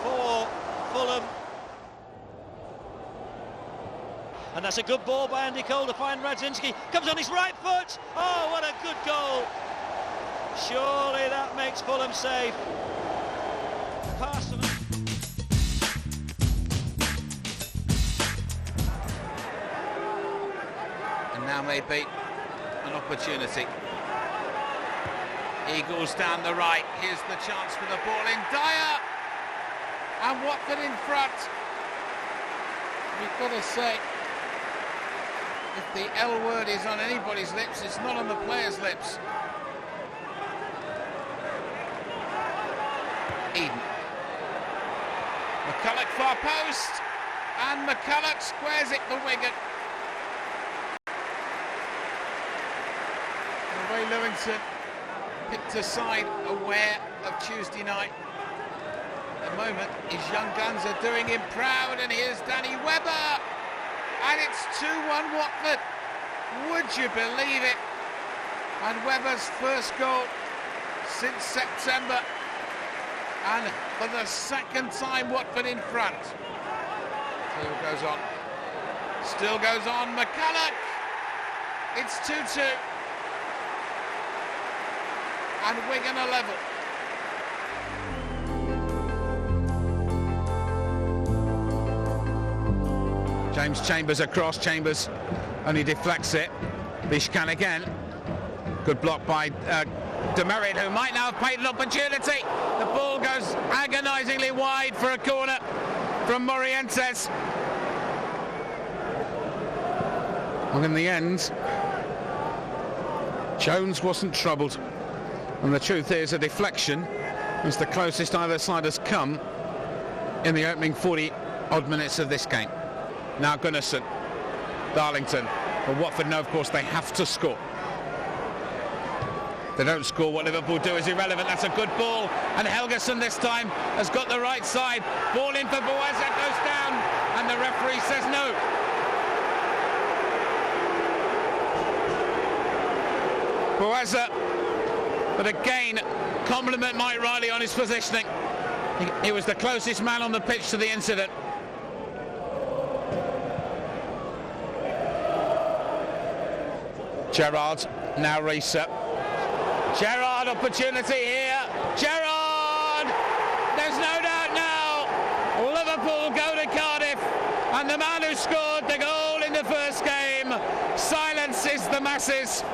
for Fulham. And that's a good ball by Andy Cole to find Radzinski. Comes on his right foot. Oh, what a good goal. Surely that makes Fulham safe. Pass them. And now maybe an opportunity. Eagles down the right. Here's the chance for the ball in. Dyer. And Watford in front. We've got to say, if the L word is on anybody's lips, it's not on the players' lips. Eden. McCulloch far post, and McCulloch squares it for Wigan. The way Lewington picked a side aware of Tuesday night. At the moment, his young guns are doing him proud, and here's Danny Webber. And it's 2-1 Watford. Would you believe it? And Webber's first goal since September. And for the second time, Watford in front. Still goes on. Still goes on. McCulloch. It's 2-2. And Wigan are level. James Chambers across. Chambers only deflects it. Bishkan again. Good block by Demerit, who might now have paid an opportunity. The ball goes agonisingly wide for a corner from Morientes. And in the end, Jones wasn't troubled. And the truth is, a deflection is the closest either side has come in the opening 40-odd minutes of this game. Now Gunnarsson, Darlington. But Watford know, of course, they have to score. They don't score, what Liverpool do is irrelevant. That's a good ball, and Helgason this time has got the right side. Ball in for Boaza, goes down, and the referee says no. Boaza, but again, compliment Mike Riley on his positioning. He was the closest man on the pitch to the incident. Gerrard, now Risa. Gerrard, opportunity here. Gerrard! There's no doubt now. Liverpool go to Cardiff, and the man who scored the goal in the first game silences the masses.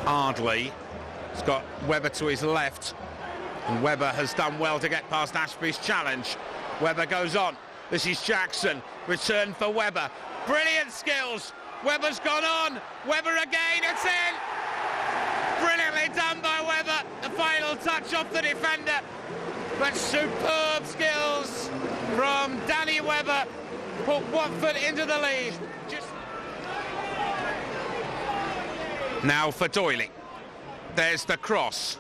Ardley has got Webber to his left, and Webber has done well to get past Ashby's challenge. Webber goes on. This is Jackson. Return for Webber. Brilliant skills. Webber's gone on. Webber again. It's in. Brilliantly done by Webber. The final touch off the defender. But superb skills from Danny Webber put Watford into the lead. Now for Doyley. There's the cross.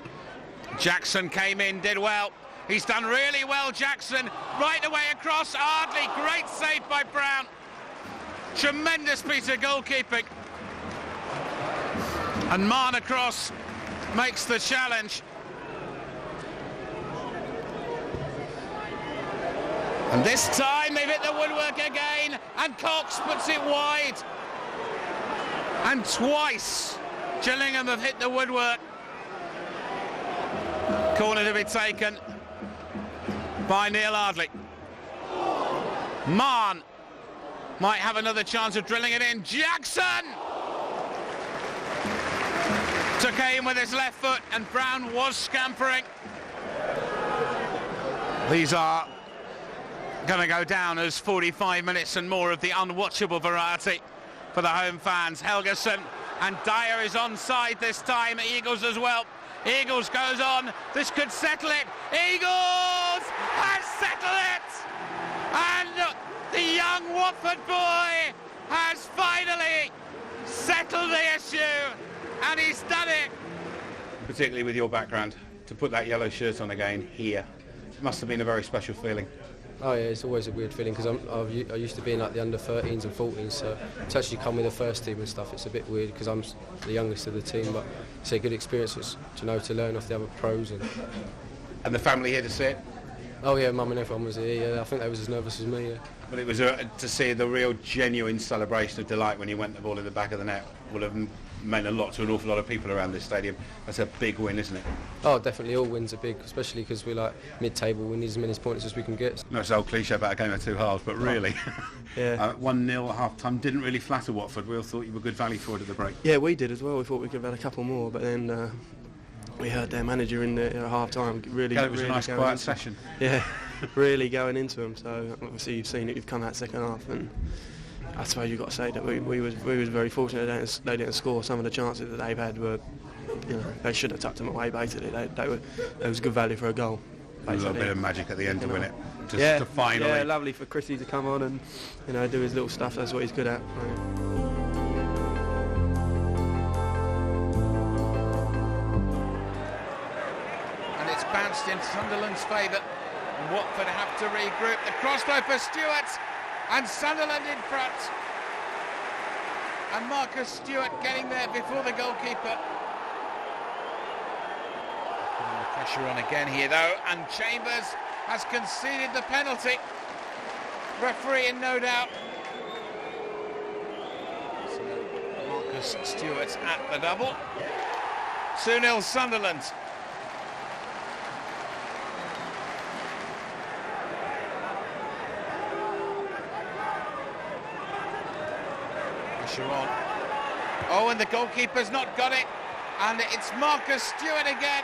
Jackson came in, did well. He's done really well, Jackson. Right away across. Ardley, great save by Brown. Tremendous piece of goalkeeping. And Marn across makes the challenge. And this time they've hit the woodwork again, and Cox puts it wide. And twice Gillingham have hit the woodwork. Corner to be taken by Neil Ardley. Marn might have another chance of drilling it in. Jackson took aim with his left foot, and Brown was scampering. These are going to go down as 45 minutes and more of the unwatchable variety for the home fans. Helgeson, and Dyer is onside this time. Eagles as well. Eagles goes on. This could settle it. Eagles has settled it! And the young Watford boy has finally settled the issue, and he's done it. Particularly with your background, to put that yellow shirt on again here, it must have been a very special feeling. Oh yeah, it's always a weird feeling because I used to be in like the under 13s and 14s, so to actually come with the first team and stuff, it's a bit weird because I'm the youngest of the team, but it's a good experience to learn off the other pros. And the family here to see it? Oh yeah, Mum and everyone was here. Yeah, I think they was as nervous as me. Yeah. But it was to see the real genuine celebration of delight when you went the ball in the back of the net would have meant a lot to an awful lot of people around this stadium. That's a big win, isn't it? Oh, definitely. All wins are big, especially because we're like mid-table. We need as many points as we can get. No, it's an old cliche about a game of two halves, but really, yeah. 1-0 at half-time didn't really flatter Watford. We all thought you were good value for it at the break. Yeah, we did as well. We thought we could have had a couple more, but then we heard their manager in the half-time really. It was really a nice quiet session. Yeah, really going into them. So obviously you've seen it. We've come out second half, and I suppose you've got to say that we was very fortunate they didn't score. Some of the chances that they've had were, they should have tucked them away. Basically, they was good value for a goal. A little bit of magic at the end to win it. To finally. Yeah, lovely for Chrissy to come on and do his little stuff. That's what he's good at. And it's bounced in Sunderland's favour. Watford have to regroup. The crossbow for Stewart, and Sunderland in front. And Marcus Stewart getting there before the goalkeeper. Putting the pressure on again here though, and Chambers has conceded the penalty. Referee in no doubt. So Marcus Stewart at the double. 2-0 Sunderland. On. Oh, and the goalkeeper's not got it, and it's Marcus Stewart again,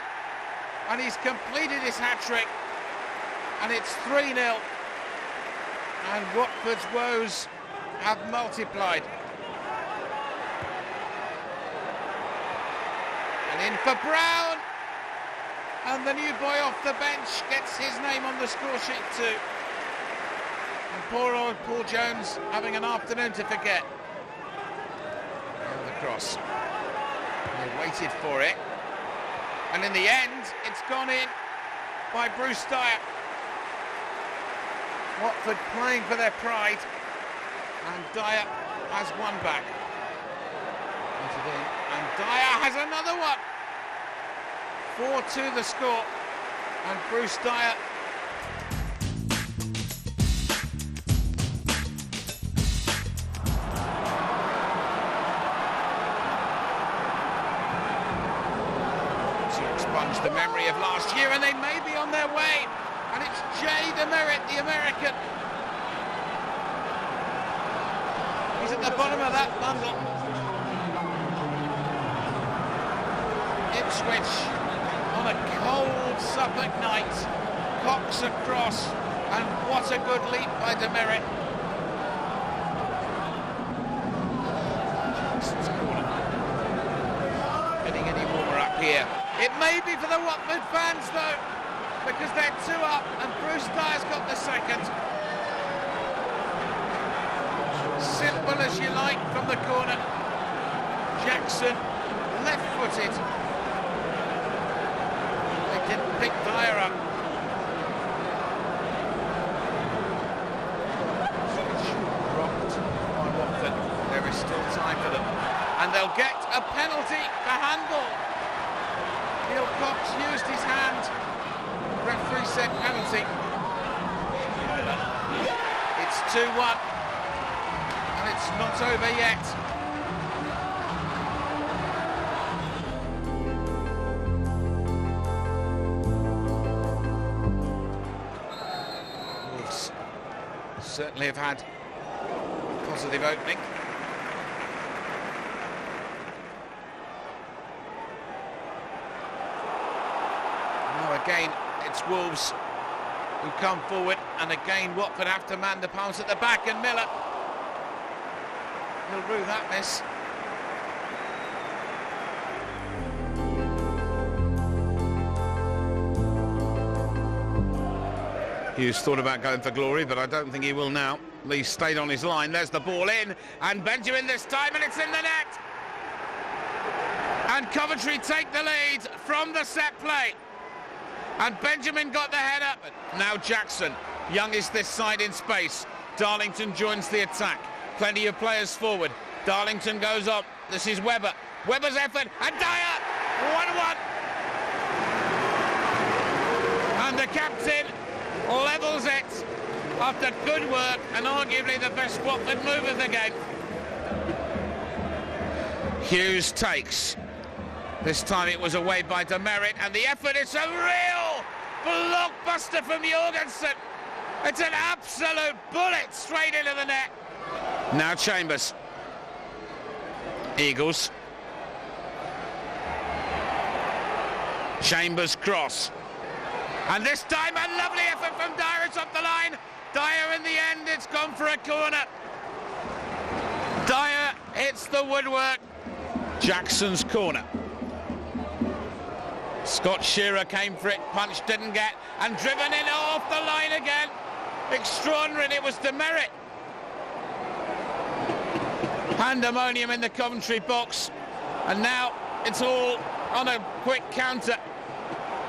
and he's completed his hat-trick, and it's 3-0, and Watford's woes have multiplied. And in for Brown, and the new boy off the bench gets his name on the score sheet too. And poor old Paul Jones having an afternoon to forget. Cross. They waited for it, and in the end it's gone in by Bruce Dyer. Watford playing for their pride, and Dyer has one back. And Dyer has another one. 4-2 the score, and Bruce Dyer year, and they may be on their way. And it's Jay Demerit, the American. He's at the bottom of that bundle. Ipswich on a cold Suffolk night. Cox across, and what a good leap by Demerit. Getting any warmer up here. It may be for the Watford fans though, because they're 2 up and Bruce Dyer's got the second. Simple as you like from the corner. Jackson, left-footed. They didn't pick Dyer up. Dropped by Watford. There is still time for them. And they'll get a penalty for handball. Neil Cox used his hand. Referee said penalty. It's 2-1. And it's not over yet. Wolves certainly have had a positive opening. Now again, it's Wolves who come forward, and again Watford have to man the pass at the back, and Miller, he'll rue that miss. Hughes thought about going for glory, but I don't think he will now. Lee stayed on his line. There's the ball in, and Benjamin this time, and it's in the net. And Coventry take the lead from the set play. And Benjamin got the head up. Now Jackson, youngest this side in space. Darlington joins the attack. Plenty of players forward. Darlington goes up. This is Webber. Webber's effort, and Dyer! 1-1. And the captain levels it after good work and arguably the best Watford move of the game. Hughes takes. This time it was away by Demerit, and the effort is a real blockbuster from Jorgensen. It's an absolute bullet straight into the net. Now Chambers. Eagles. Chambers cross. And this time a lovely effort from Dyer. It's off the line. Dyer in the end, it's gone for a corner. Dyer hits the woodwork. Jackson's corner. Scott Shearer came for it, punch didn't get, and driven in off the line again. Extraordinary, and it was Demerit. Pandemonium in the Coventry box, and now it's all on a quick counter.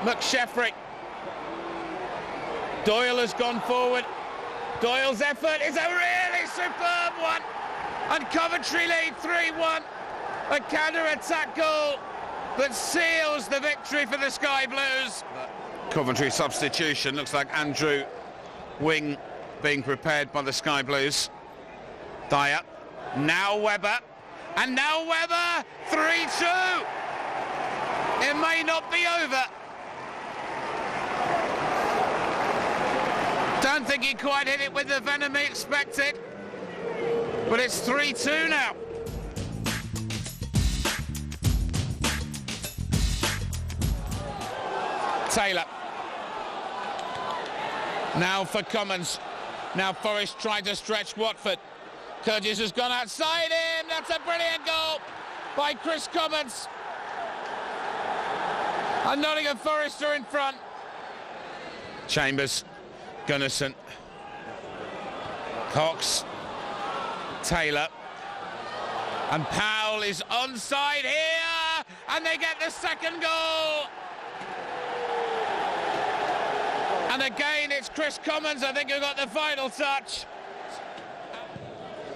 McSheffrey. Doyle has gone forward. Doyle's effort is a really superb one, and Coventry lead 3-1. A counter-attack goal that seals the victory for the Sky Blues. Coventry substitution, looks like Andrew Wing being prepared by the Sky Blues. Dyer, now Webber, and now Webber, 3-2. It may not be over. Don't think he quite hit it with the venom he expected, but it's 3-2 now. Taylor. Now for Commons. Now Forrest tried to stretch Watford. Curtis has gone outside him. That's a brilliant goal by Chris Commons. And Nottingham Forest are in front. Chambers. Gunnarsson. Cox. Taylor. And Powell is onside here. And they get the second goal. And again, it's Chris Commons, I think, who got the final touch.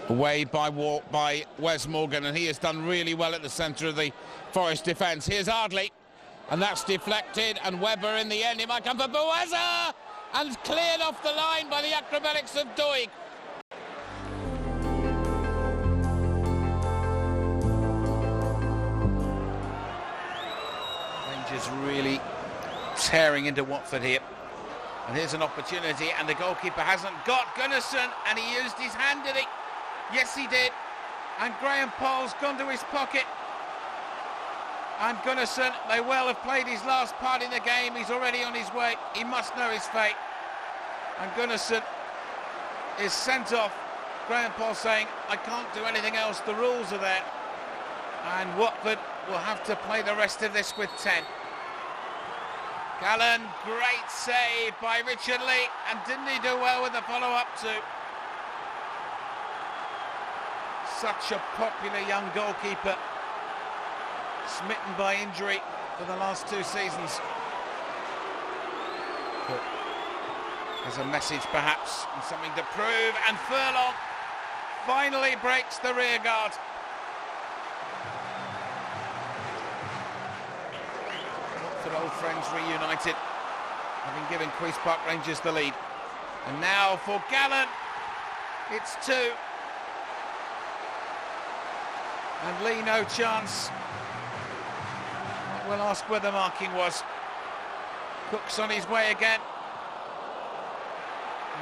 Away by Wes Morgan, and he has done really well at the centre of the Forest defence. Here's Ardley, and that's deflected, and Webber in the end, he might come for Bueza, and cleared off the line by the acrobatics of Doig. Rangers really tearing into Watford here. And here's an opportunity, and the goalkeeper hasn't got Gunnarsson, and he used his hand, did he? Yes, he did. And Graham Paul's gone to his pocket. And Gunnarsson may well have played his last part in the game. He's already on his way. He must know his fate. And Gunnarsson is sent off. Graham Paul saying, I can't do anything else. The rules are there. And Watford will have to play the rest of this with 10. Gallen, great save by Richard Lee, and didn't he do well with the follow-up too? Such a popular young goalkeeper, smitten by injury for the last 2 seasons. But as a message perhaps, and something to prove, and Furlong finally breaks the rear guard. Old friends reunited, having given Queen's Park Rangers the lead. And now for Gallen, it's 2. And Lee no chance. We'll ask where the marking was. Cook's on his way again.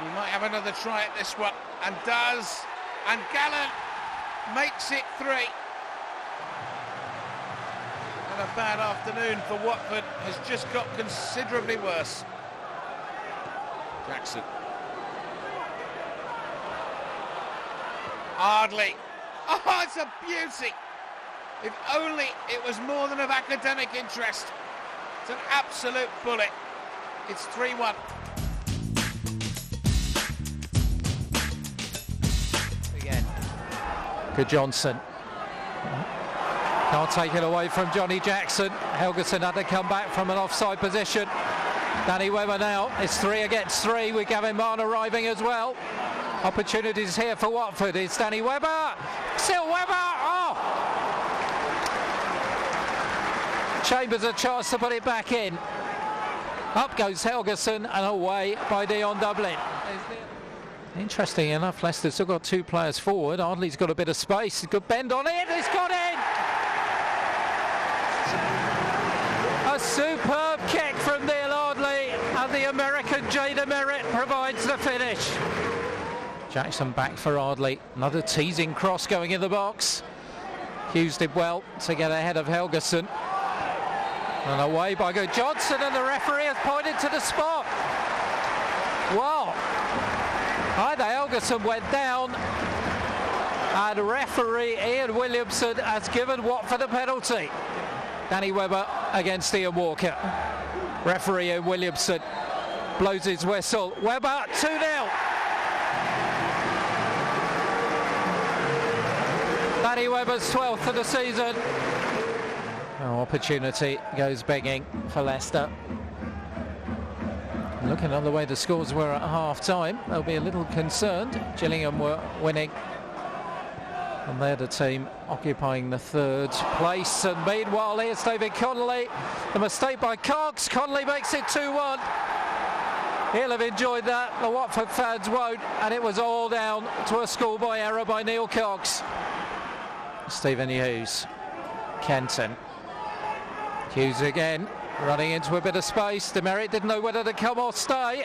He might have another try at this one, and does. And Gallen makes it 3. And a bad afternoon for Watford has just got considerably worse. Jackson. Ardley. Oh, it's a beauty. If only it was more than of academic interest. It's an absolute bullet. It's 3-1. Again. Good Johnson. Can't take it away from Johnny Jackson. Helgeson had to come back from an offside position. Danny Webber now. It's 3 against 3 with Gavin Marn arriving as well. Opportunities here for Watford. It's Danny Webber. Still Webber. Oh! Chambers a chance to put it back in. Up goes Helgeson and away by Dion Dublin. Interesting enough, Leicester still got 2 players forward. Ardley's got a bit of space. Good bend on it. It's got in. A superb kick from Neil Ardley, and the American Jada Merritt provides the finish. Jackson back for Ardley. Another teasing cross going in the box. Hughes did well to get ahead of Helgeson. And away by Good Johnson, and the referee has pointed to the spot. Wow. Either Helgeson went down, and referee Ian Williamson has given Watford a penalty. Danny Webber against Ian Walker. Referee Ian Williamson blows his whistle. Webber 2-0. Danny Webber's 12th of the season. Oh, opportunity goes begging for Leicester. Looking at the way the scores were at half-time, they'll be a little concerned. Gillingham were winning. And they're the team occupying the 3rd place. And meanwhile, here's David Connolly. The mistake by Cox. Connolly makes it 2-1. He'll have enjoyed that. The Watford fans won't. And it was all down to a schoolboy error by Neil Cox. Stephen Hughes. Kenton. Hughes again. Running into a bit of space. Demerit didn't know whether to come or stay.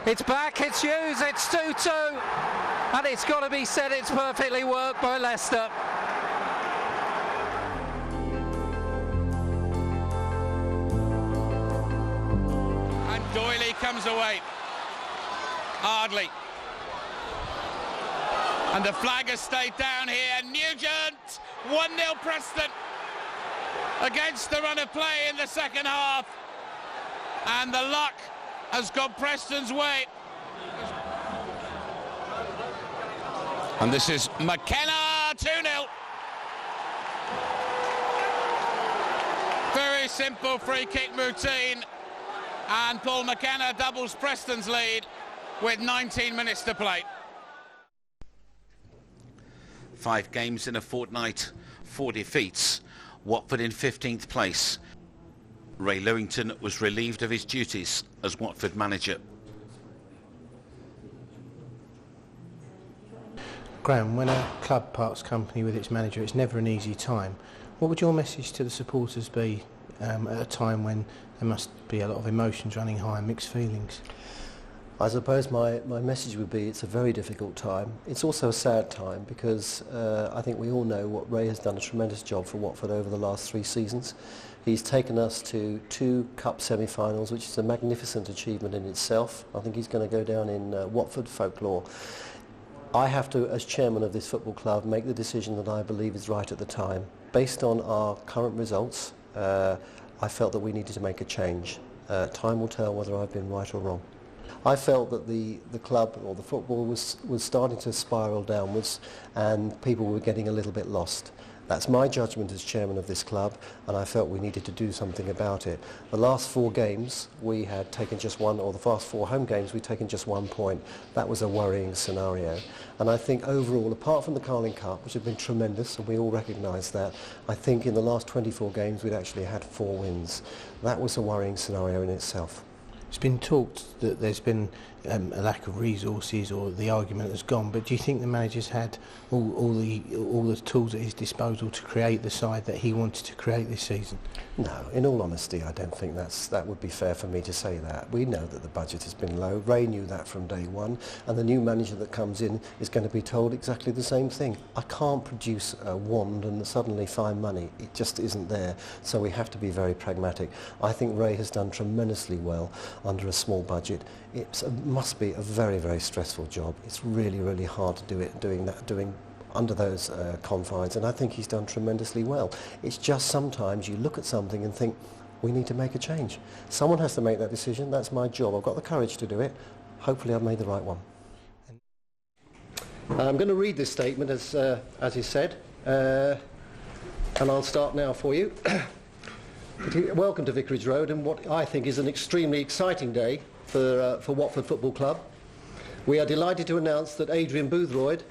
It's back. It's Hughes. It's 2-2. And it's got to be said, it's perfectly worked by Leicester. And Doyley comes away. Ardley. And the flag has stayed down here. Nugent, 1-0 Preston. Against the run of play in the second half. And the luck has gone Preston's way. And this is McKenna, 2-0. Very simple free kick routine. And Paul McKenna doubles Preston's lead with 19 minutes to play. 5 games in a fortnight, 4 defeats. Watford in 15th place. Ray Lewington was relieved of his duties as Watford manager. Graham, when a club parts company with its manager, it's never an easy time. What would your message to the supporters be at a time when there must be a lot of emotions running high and mixed feelings. I suppose my message would be it's a very difficult time. It's also a sad time because I think we all know what Ray has done a tremendous job for Watford over the last 3 seasons. He's taken us to 2 cup semi-finals, which is a magnificent achievement in itself. I think he's going to go down in Watford folklore. I have to, as chairman of this football club, make the decision that I believe is right at the time. Based on our current results, I felt that we needed to make a change. Time will tell whether I've been right or wrong. I felt that the club or the football was starting to spiral downwards and people were getting a little bit lost. That's my judgment as chairman of this club, and I felt we needed to do something about it. The last 4 games we had taken just one, or the last 4 home games we'd taken just 1 point. That was a worrying scenario. And I think overall, apart from the Carling Cup, which had been tremendous, and we all recognise that, I think in the last 24 games we'd actually had 4 wins. That was a worrying scenario in itself. It's been talked that there's been a lack of resources, or the argument has gone, but do you think the manager's had all the tools at his disposal to create the side that he wanted to create this season? No, in all honesty, I don't think that would be fair for me to say that. We know that the budget has been low. Ray knew that from day one, and the new manager that comes in is going to be told exactly the same thing. I can't produce a wand and suddenly find money. It just isn't there, so we have to be very pragmatic. I think Ray has done tremendously well under a small budget. It must be a very, very stressful job. It's really, really hard to do it, doing under those confines, and I think he's done tremendously well. It's just sometimes you look at something and think, we need to make a change. Someone has to make that decision. That's my job. I've got the courage to do it. Hopefully I've made the right one. I'm going to read this statement as he said, and I'll start now for you. Welcome to Vicarage Road, and what I think is an extremely exciting day for Watford Football Club. We are delighted to announce that Adrian Boothroyd,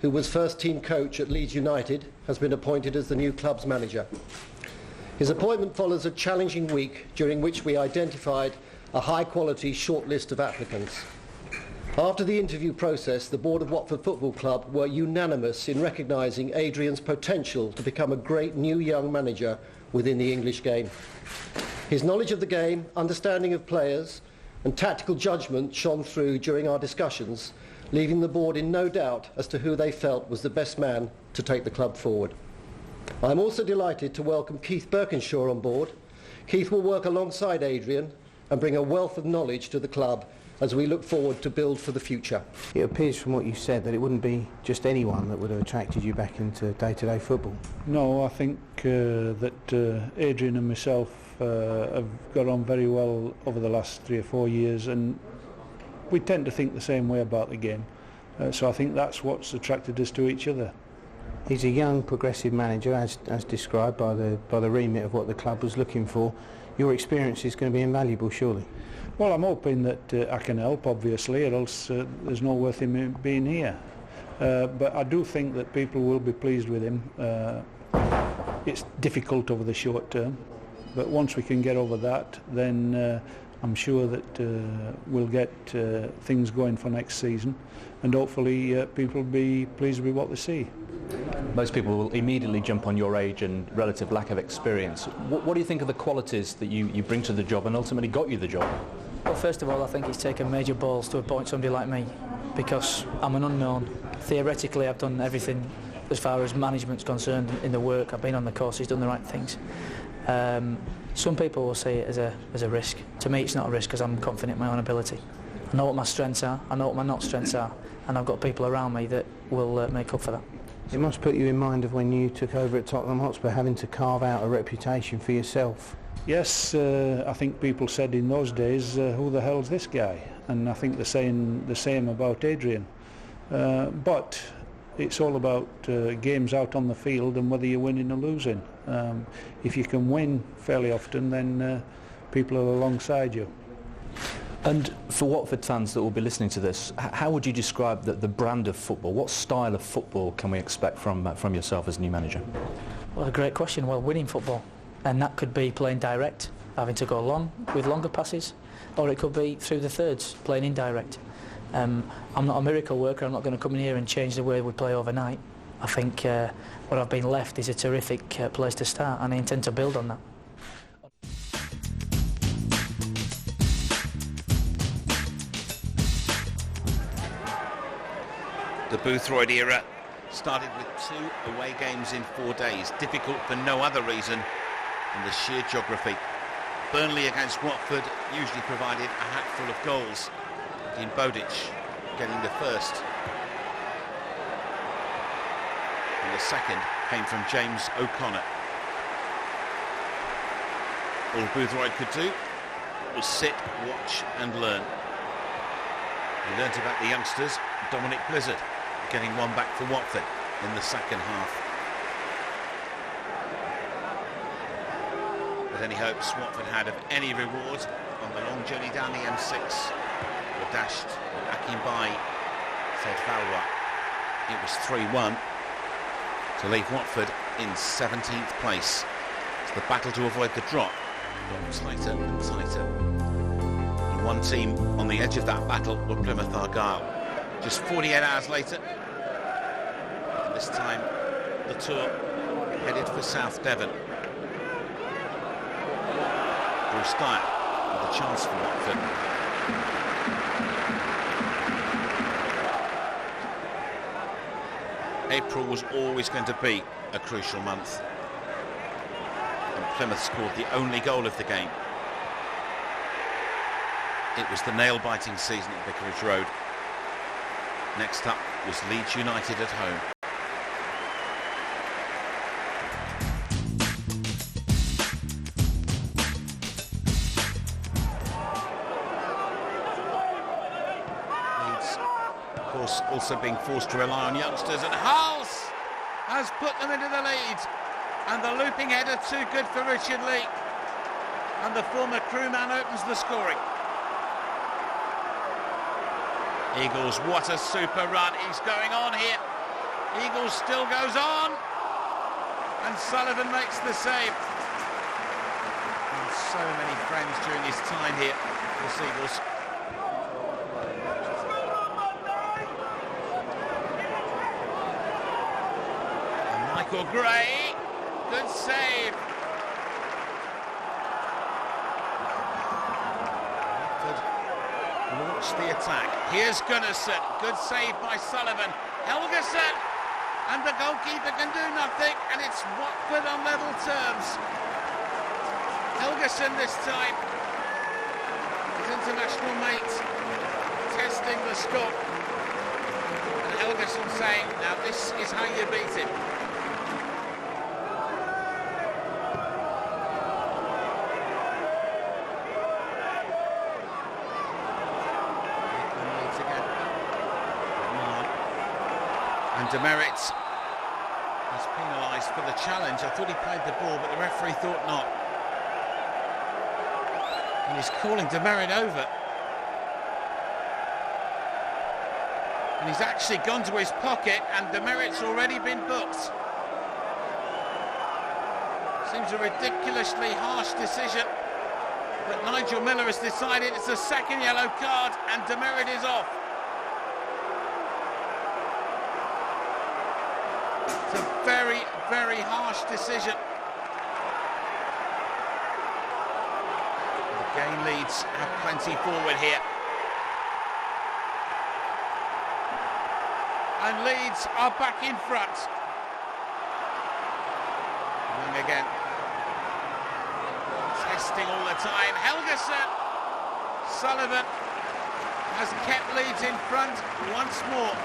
who was first team coach at Leeds United, has been appointed as the new club's manager. His appointment follows a challenging week during which we identified a high-quality short list of applicants. After the interview process, the board of Watford Football Club were unanimous in recognising Adrian's potential to become a great new young manager within the English game. His knowledge of the game, understanding of players and tactical judgment shone through during our discussions, leaving the board in no doubt as to who they felt was the best man to take the club forward. I'm also delighted to welcome Keith Birkinshaw on board. Keith will work alongside Adrian and bring a wealth of knowledge to the club as we look forward to build for the future. It appears from what you said that it wouldn't be just anyone that would have attracted you back into day-to-day football. No, I think that Adrian and myself have got on very well over the last 3 or 4 years, and we tend to think the same way about the game. So I think that's what's attracted us to each other. He's a young, progressive manager, as described by the remit of what the club was looking for. Your experience is going to be invaluable, surely. Well, I'm hoping that I can help, obviously, or else there's no worth him being here. But I do think that people will be pleased with him. It's difficult over the short term, but once we can get over that, then I'm sure that we'll get things going for next season, and hopefully people will be pleased with what they see. Most people will immediately jump on your age and relative lack of experience. What do you think of the qualities that you bring to the job and ultimately got you the job? Well, first of all, I think it's taken major balls to appoint somebody like me, because I'm an unknown. Theoretically, I've done everything as far as management's concerned in the work. I've been on the courses, done the right things. Some people will see it as a risk. To me, it's not a risk because I'm confident in my own ability. I know what my strengths are, I know what my not strengths are, and I've got people around me that will make up for that. It must put you in mind of when you took over at Tottenham Hotspur, having to carve out a reputation for yourself. Yes, I think people said in those days, who the hell's this guy? And I think they're saying the same about Adrian. But it's all about games out on the field and whether you're winning or losing. If you can win fairly often, then people are alongside you. And for Watford fans that will be listening to this, how would you describe the brand of football? What style of football can we expect from yourself as new manager? Well, a great question. Well, winning football. And that could be playing direct, having to go long with longer passes, or it could be through the thirds, playing indirect. I'm not a miracle worker. I'm not going to come in here and change the way we play overnight. I think what I've been left is a terrific place to start, and I intend to build on that. The Boothroyd era started with 2 away games in 4 days, difficult for no other reason than the sheer geography. Burnley against Watford usually provided a hatful of goals, in Bowditch getting the first. And the second came from James O'Connor. All Boothroyd could do was sit, watch and learn. He learnt about the youngsters, Dominic Blizzard getting one back for Watford in the second half. But any hopes Watford had of any reward on the long journey down the M6 were dashed when Akinbai said Falwa. It was 3-1 to leave Watford in 17th place. It's the battle to avoid the drop got tighter and tighter. And one team on the edge of that battle were Plymouth Argyle. Just 48 hours later, and this time the tour headed for South Devon. Bruce Dyer with a chance for Watford. April was always going to be a crucial month, and Plymouth scored the only goal of the game. It was the nail-biting season at Vicarage Road. Next up was Leeds United at home. Leeds, of course, also being forced to rely on youngsters, and Hulse has put them into the lead. And the looping header too good for Richard Leake. And the former crewman opens the scoring. Eagles, what a super run. He's going on here. Eagles still goes on. And Sullivan makes the save. And so many friends during his time here for the Eagles. And Michael Gray, good save. Launch the attack. Here's Gunnarsson. Good save by Sullivan. Helgeson. And the goalkeeper can do nothing. And it's Watford on level terms. Helgeson this time. His international mate testing the score. And Helgeson saying, now this is how you beat him. Demerit is penalised for the challenge. I thought he played the ball, but the referee thought not. And he's calling Demerit over. And he's actually gone to his pocket, and Demerit's already been booked. Seems a ridiculously harsh decision, but Nigel Miller has decided it's a second yellow card, and Demerit is off. It's a very, very harsh decision. The game Leeds have plenty forward here. And Leeds are back in front. Young again. Testing all the time. Helgeson. Sullivan has kept Leeds in front once more.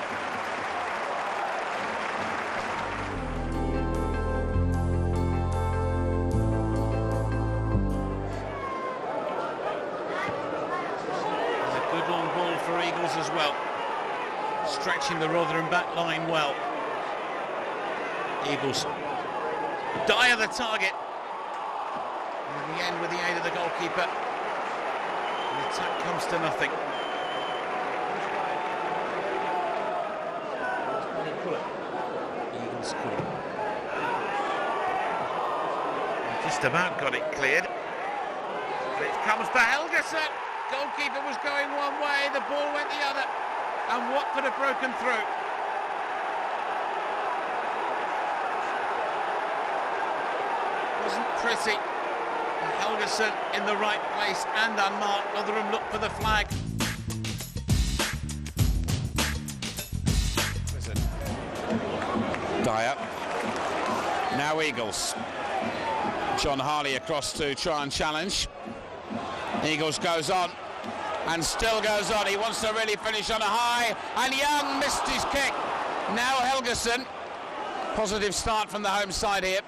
As well, stretching the Rotherham back line well. Eagles Dyer the target. In the end, with the aid of the goalkeeper, the attack comes to nothing. Eagles score. Just about got it cleared. It comes to Helgeson. Goalkeeper was going one way, the ball went the other, and Watford have broken through. Wasn't pretty. And Helgeson in the right place and unmarked. Rotherham looked for the flag. The Dyer. Now Eagles. John Harley across to try and challenge. Eagles goes on and still goes on. He wants to really finish on a high, and Young missed his kick. Now Helgeson. Positive start from the home side here.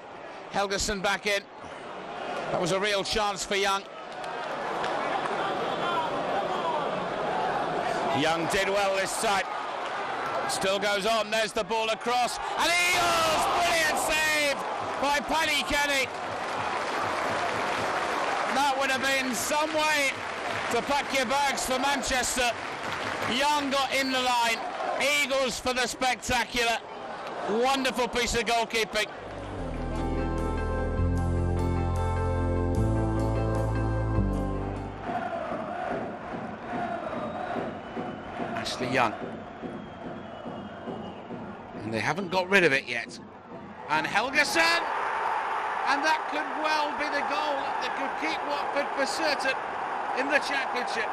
Helgeson back in. That was a real chance for Young. Young did well this side. Still goes on. There's the ball across, and Eagles, brilliant save by Paddy Kenny. That would have been some way to pack your bags for Manchester. Young got in the line. Eagles for the spectacular. Wonderful piece of goalkeeping. Ashley Young. And they haven't got rid of it yet. And Helgeson! And that could well be the goal that could keep Watford for certain in the Championship.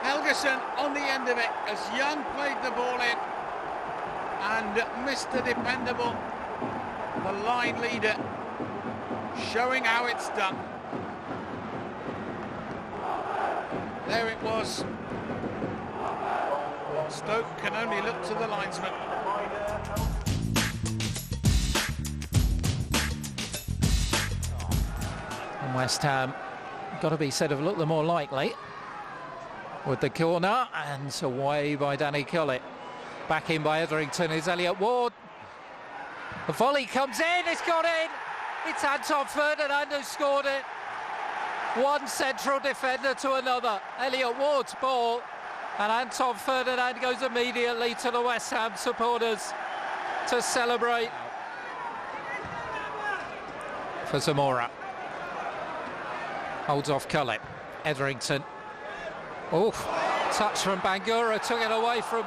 Helgeson on the end of it as Young played the ball in and Mr. Dependable, the line leader, showing how it's done. There it was. Stoke can only look to the linesman. And West Ham, got to be said, have looked the more likely with the corner, and away by Danny Collett. Back in by Etherington is Elliot Ward. The volley comes in, it's gone in. It's Anton Ferdinand who scored it. One central defender to another. Elliot Ward's ball, and Anton Ferdinand goes immediately to the West Ham supporters to celebrate for Zamora. Holds off Collett. Etherington. Oof. Touch from Bangura, took it away from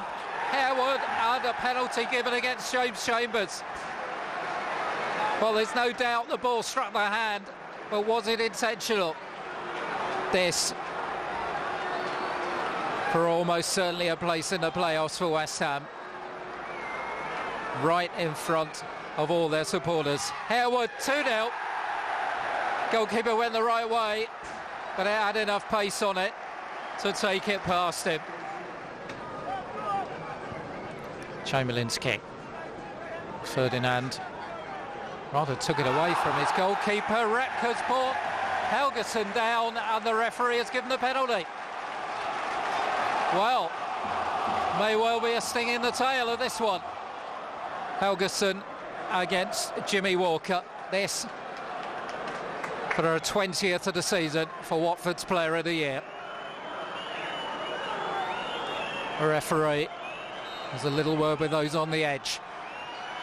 Harewood, and a penalty given against James Chambers. Well, there's no doubt the ball struck the hand, but was it intentional? This for almost certainly a place in the playoffs for West Ham. Right in front of all their supporters. Harewood, 2-0. Goalkeeper went the right way, but it had enough pace on it to take it past him. Chamberlain's kick. Ferdinand rather took it away from his goalkeeper. Repka's brought Helgeson down, and the referee has given the penalty. Well, may well be a sting in the tail of this one. Helgeson against Jimmy Walker. This for her 20th of the season for Watford's Player of the Year. The referee has a little word with those on the edge.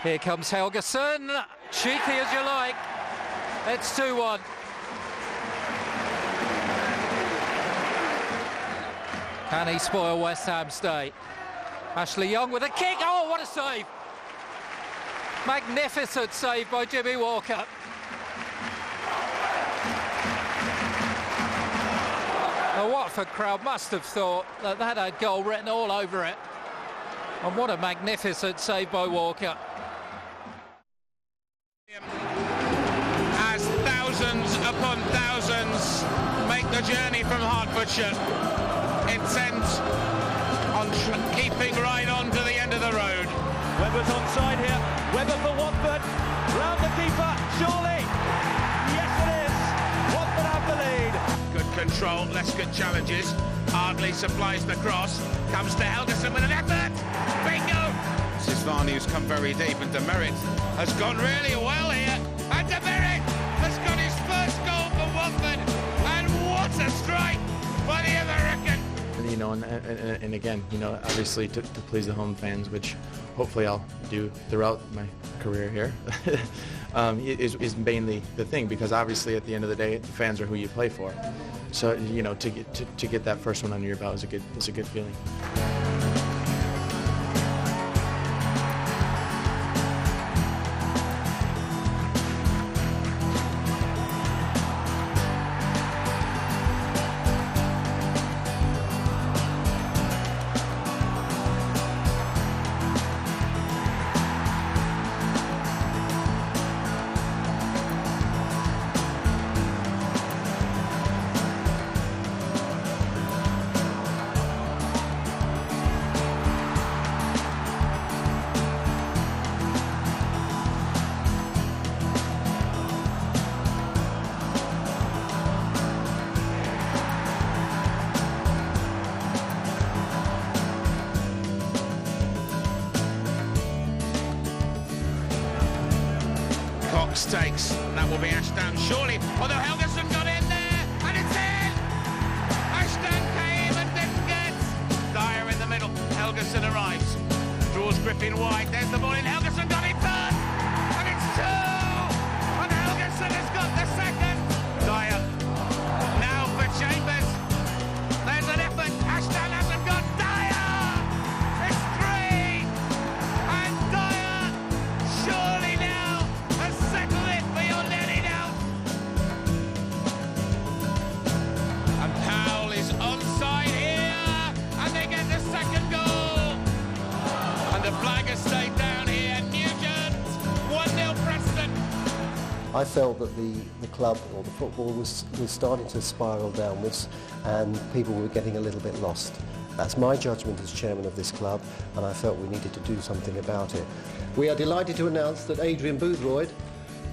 Here comes Helgeson. Cheeky as you like. It's 2-1. Can he spoil West Ham's day? Ashley Young with a kick. Oh, what a save! Magnificent save by Jimmy Walker. The Watford crowd must have thought that that had goal written all over it. And what a magnificent save by Walker. As thousands upon thousands make the journey from Hertfordshire, intent on keeping right on to the end of the road. Webber's onside here. Webber for Watford. Round the keeper, surely. Yes, it is. Watford have the lead. Good control, less good challenges. Ardley supplies the cross. Comes to Helgeson with an effort. Bingo! Sisvani, who's come very deep, and Demerit has gone really well here. And Demerit has got his first goal for Watford. And what a strike by the American. You know, and again, you know, obviously to please the home fans, which hopefully I'll do throughout my career here, is mainly the thing, because obviously at the end of the day, the fans are who you play for. So, you know, to get that first one under your belt is a good feeling. mistakes. That will be Ashton, surely. Although Helgeson got in there, and it's in! Ashton came and didn't get. Dyer in the middle. Helgeson arrives. Draws Griffin wide. There's the ball in. Helgeson got it first! And it's two! And Helgeson has got the second. Dyer. Now for Chambers. There's an effort. Ashton hasn't got Dyer! It's three! And Dyer, surely now, has settled it for your nearly now. And Powell is onside here, and they get the second goal. And the flag has stayed down here. Nugent, 1-0 Preston. I felt that the club or the football was starting to spiral downwards and people were getting a little bit lost. That's my judgment as chairman of this club, and I felt we needed to do something about it. We are delighted to announce that Adrian Boothroyd,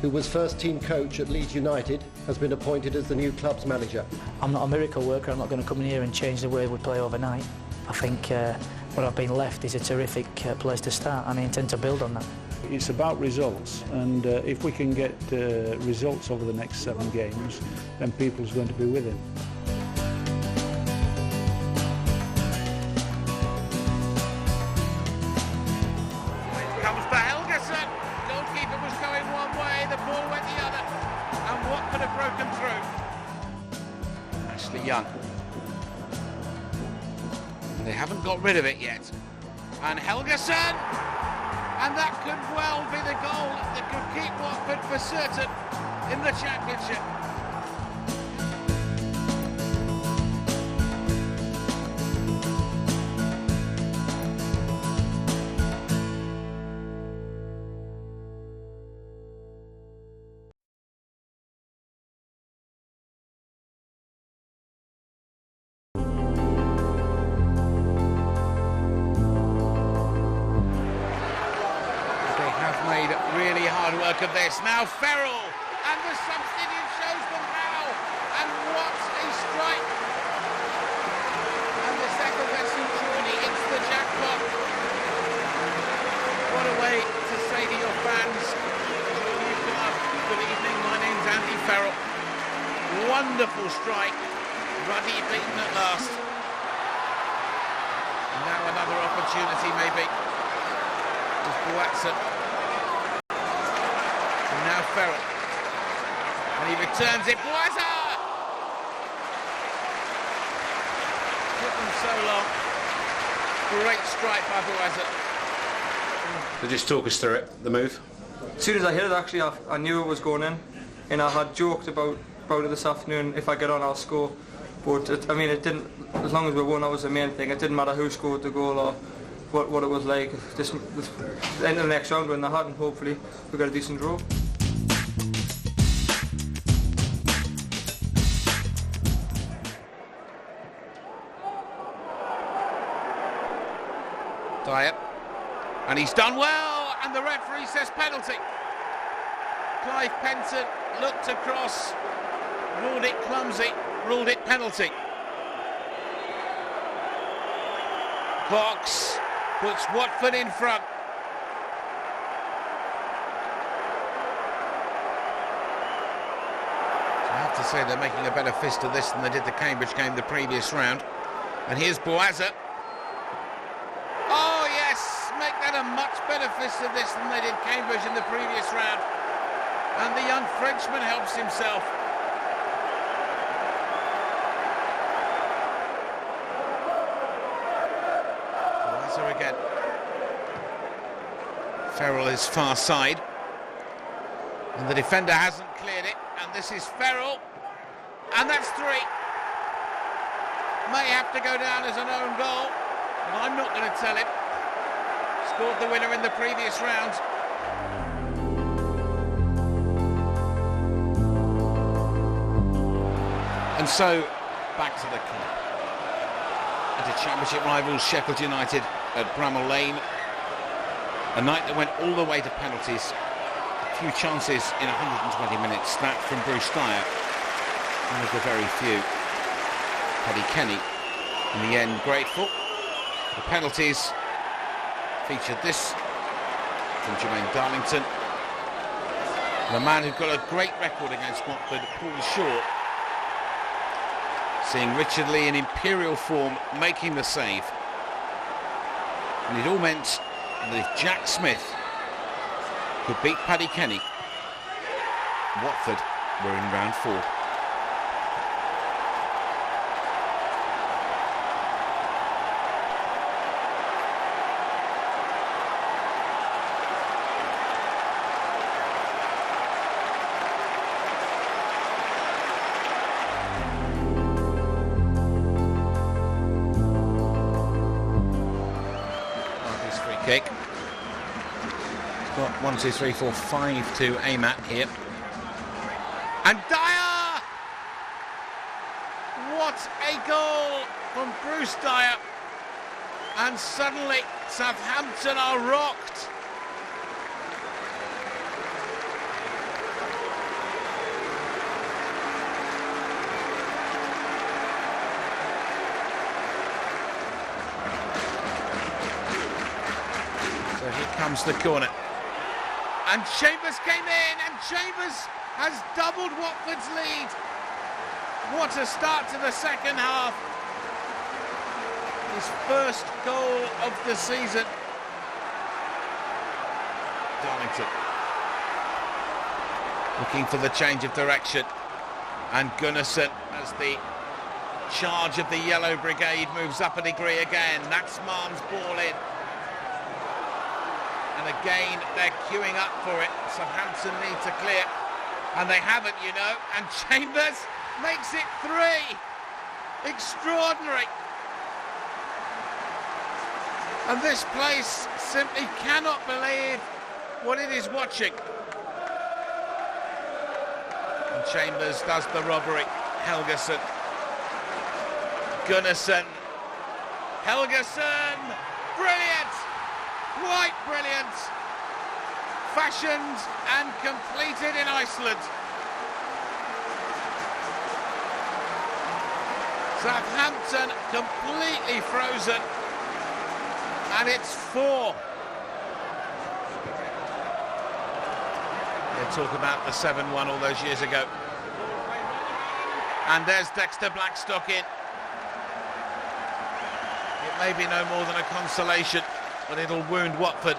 who was first team coach at Leeds United, has been appointed as the new club's manager. I'm not a miracle worker. I'm not going to come in here and change the way we play overnight. I think what I've been left is a terrific place to start, and I intend to build on that. It's about results, and if we can get results over the next 7 games, then people's going to be with him. Comes for Helgeson. Goalkeeper was going one way, the ball went the other, and Watford have broken through. Ashley Young. And they haven't got rid of it yet. And Helgeson! And that could well be the goal that could keep Watford for certain in the Championship. Made really hard work of this. Now Ferrell, and the substitute shows them how. And what a strike! And the second best Centurioni, it's the jackpot. What a way to say to your fans, good evening, my name's Andy Ferrell. Wonderful strike, Ruddy beaten at last. And now another opportunity maybe. There's Boatson. Now Ferrell, and he returns it. Boisa! Took them so long. Great strike by Boisa. So just talk us through it, the move. As soon as I hit it, actually, I knew it was going in, and I had joked about it this afternoon. If I get on, I'll score. But it didn't. As long as we won, that was the main thing. It didn't matter who scored the goal or what it was like. This end of the next round, when they had, and hopefully we got a decent draw. Dyer, and he's done well, and the referee says penalty. Clive Penton looked across, ruled it clumsy, ruled it penalty. Cox puts Watford in front. So I have to say they're making a better fist of this than they did the Cambridge game the previous round. And here's Boisa. Oh yes, make that a much better fist of this than they did Cambridge in the previous round. And the young Frenchman helps himself. Boisa again. Ferrell is far side. And the defender hasn't cleared it. And this is Ferrell. And that's 3. May have to go down as an own goal. But I'm not going to tell him. Scored the winner in the previous round. And so, back to the club. And to Championship rivals Sheffield United at Bramall Lane. A night that went all the way to penalties. A few chances in 120 minutes. That from Bruce Dyer. One of the very few. Paddy Kenny, in the end, grateful. The penalties featured this from Jermaine Darlington. The man who's got a great record against Watford, Paul Short, seeing Richard Lee in imperial form making the save. And it all meant that if Jack Smith could beat Paddy Kenny, Watford were in round 4. Kick. He's got 1, 2, 3, 4, 5 to aim at here. And Dyer! What a goal from Bruce Dyer. And suddenly Southampton are rocked. Comes the corner, and Chambers came in, and Chambers has doubled Watford's lead. What a start to the second half. His first goal of the season. Darlington looking for the change of direction, and Gunnarsson, as the charge of the Yellow Brigade moves up a degree again. That's Marm's ball in. And again, they're queuing up for it. Southampton need to clear. And they haven't, you know. And Chambers makes it 3. Extraordinary. And this place simply cannot believe what it is watching. And Chambers does the robbery. Helgason. Gunnarsson. Helgason. Brilliant. Quite brilliant. Fashioned and completed in Iceland. Southampton completely frozen. And it's 4. They talk about the 7-1 all those years ago. And there's Dexter Blackstock in. It may be no more than a consolation, but it'll wound Watford.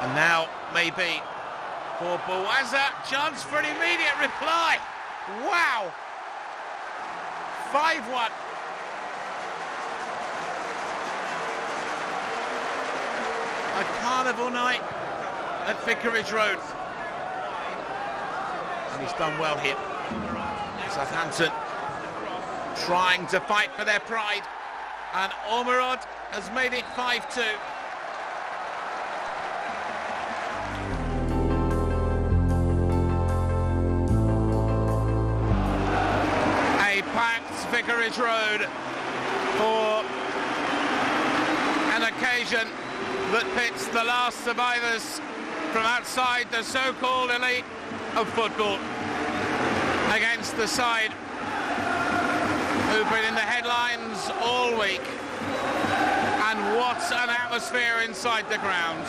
And now, maybe, for Bouazza, chance for an immediate reply. Wow! 5-1. A carnival night at Vicarage Road. And he's done well here. Southampton trying to fight for their pride. And Ormerod has made it 5-2. A packed Vicarage Road for an occasion that pits the last survivors from outside the so-called elite of football against the side who've been in the headlines all week. And what an atmosphere inside the ground.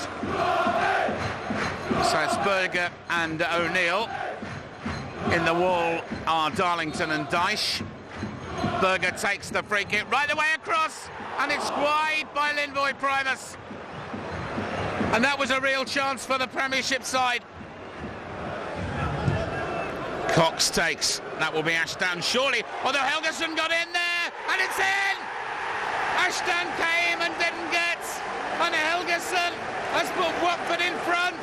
So it's Berger and O'Neill. In the wall are Darlington and Dyche. Berger takes the free kick right away across, and it's wide by Linvoy Primus. And that was a real chance for the Premiership side. Cox takes. That will be Ashdown surely. Although Helgason got in there, and it's in! Ashdown came and didn't get. And Helgason has put Watford in front.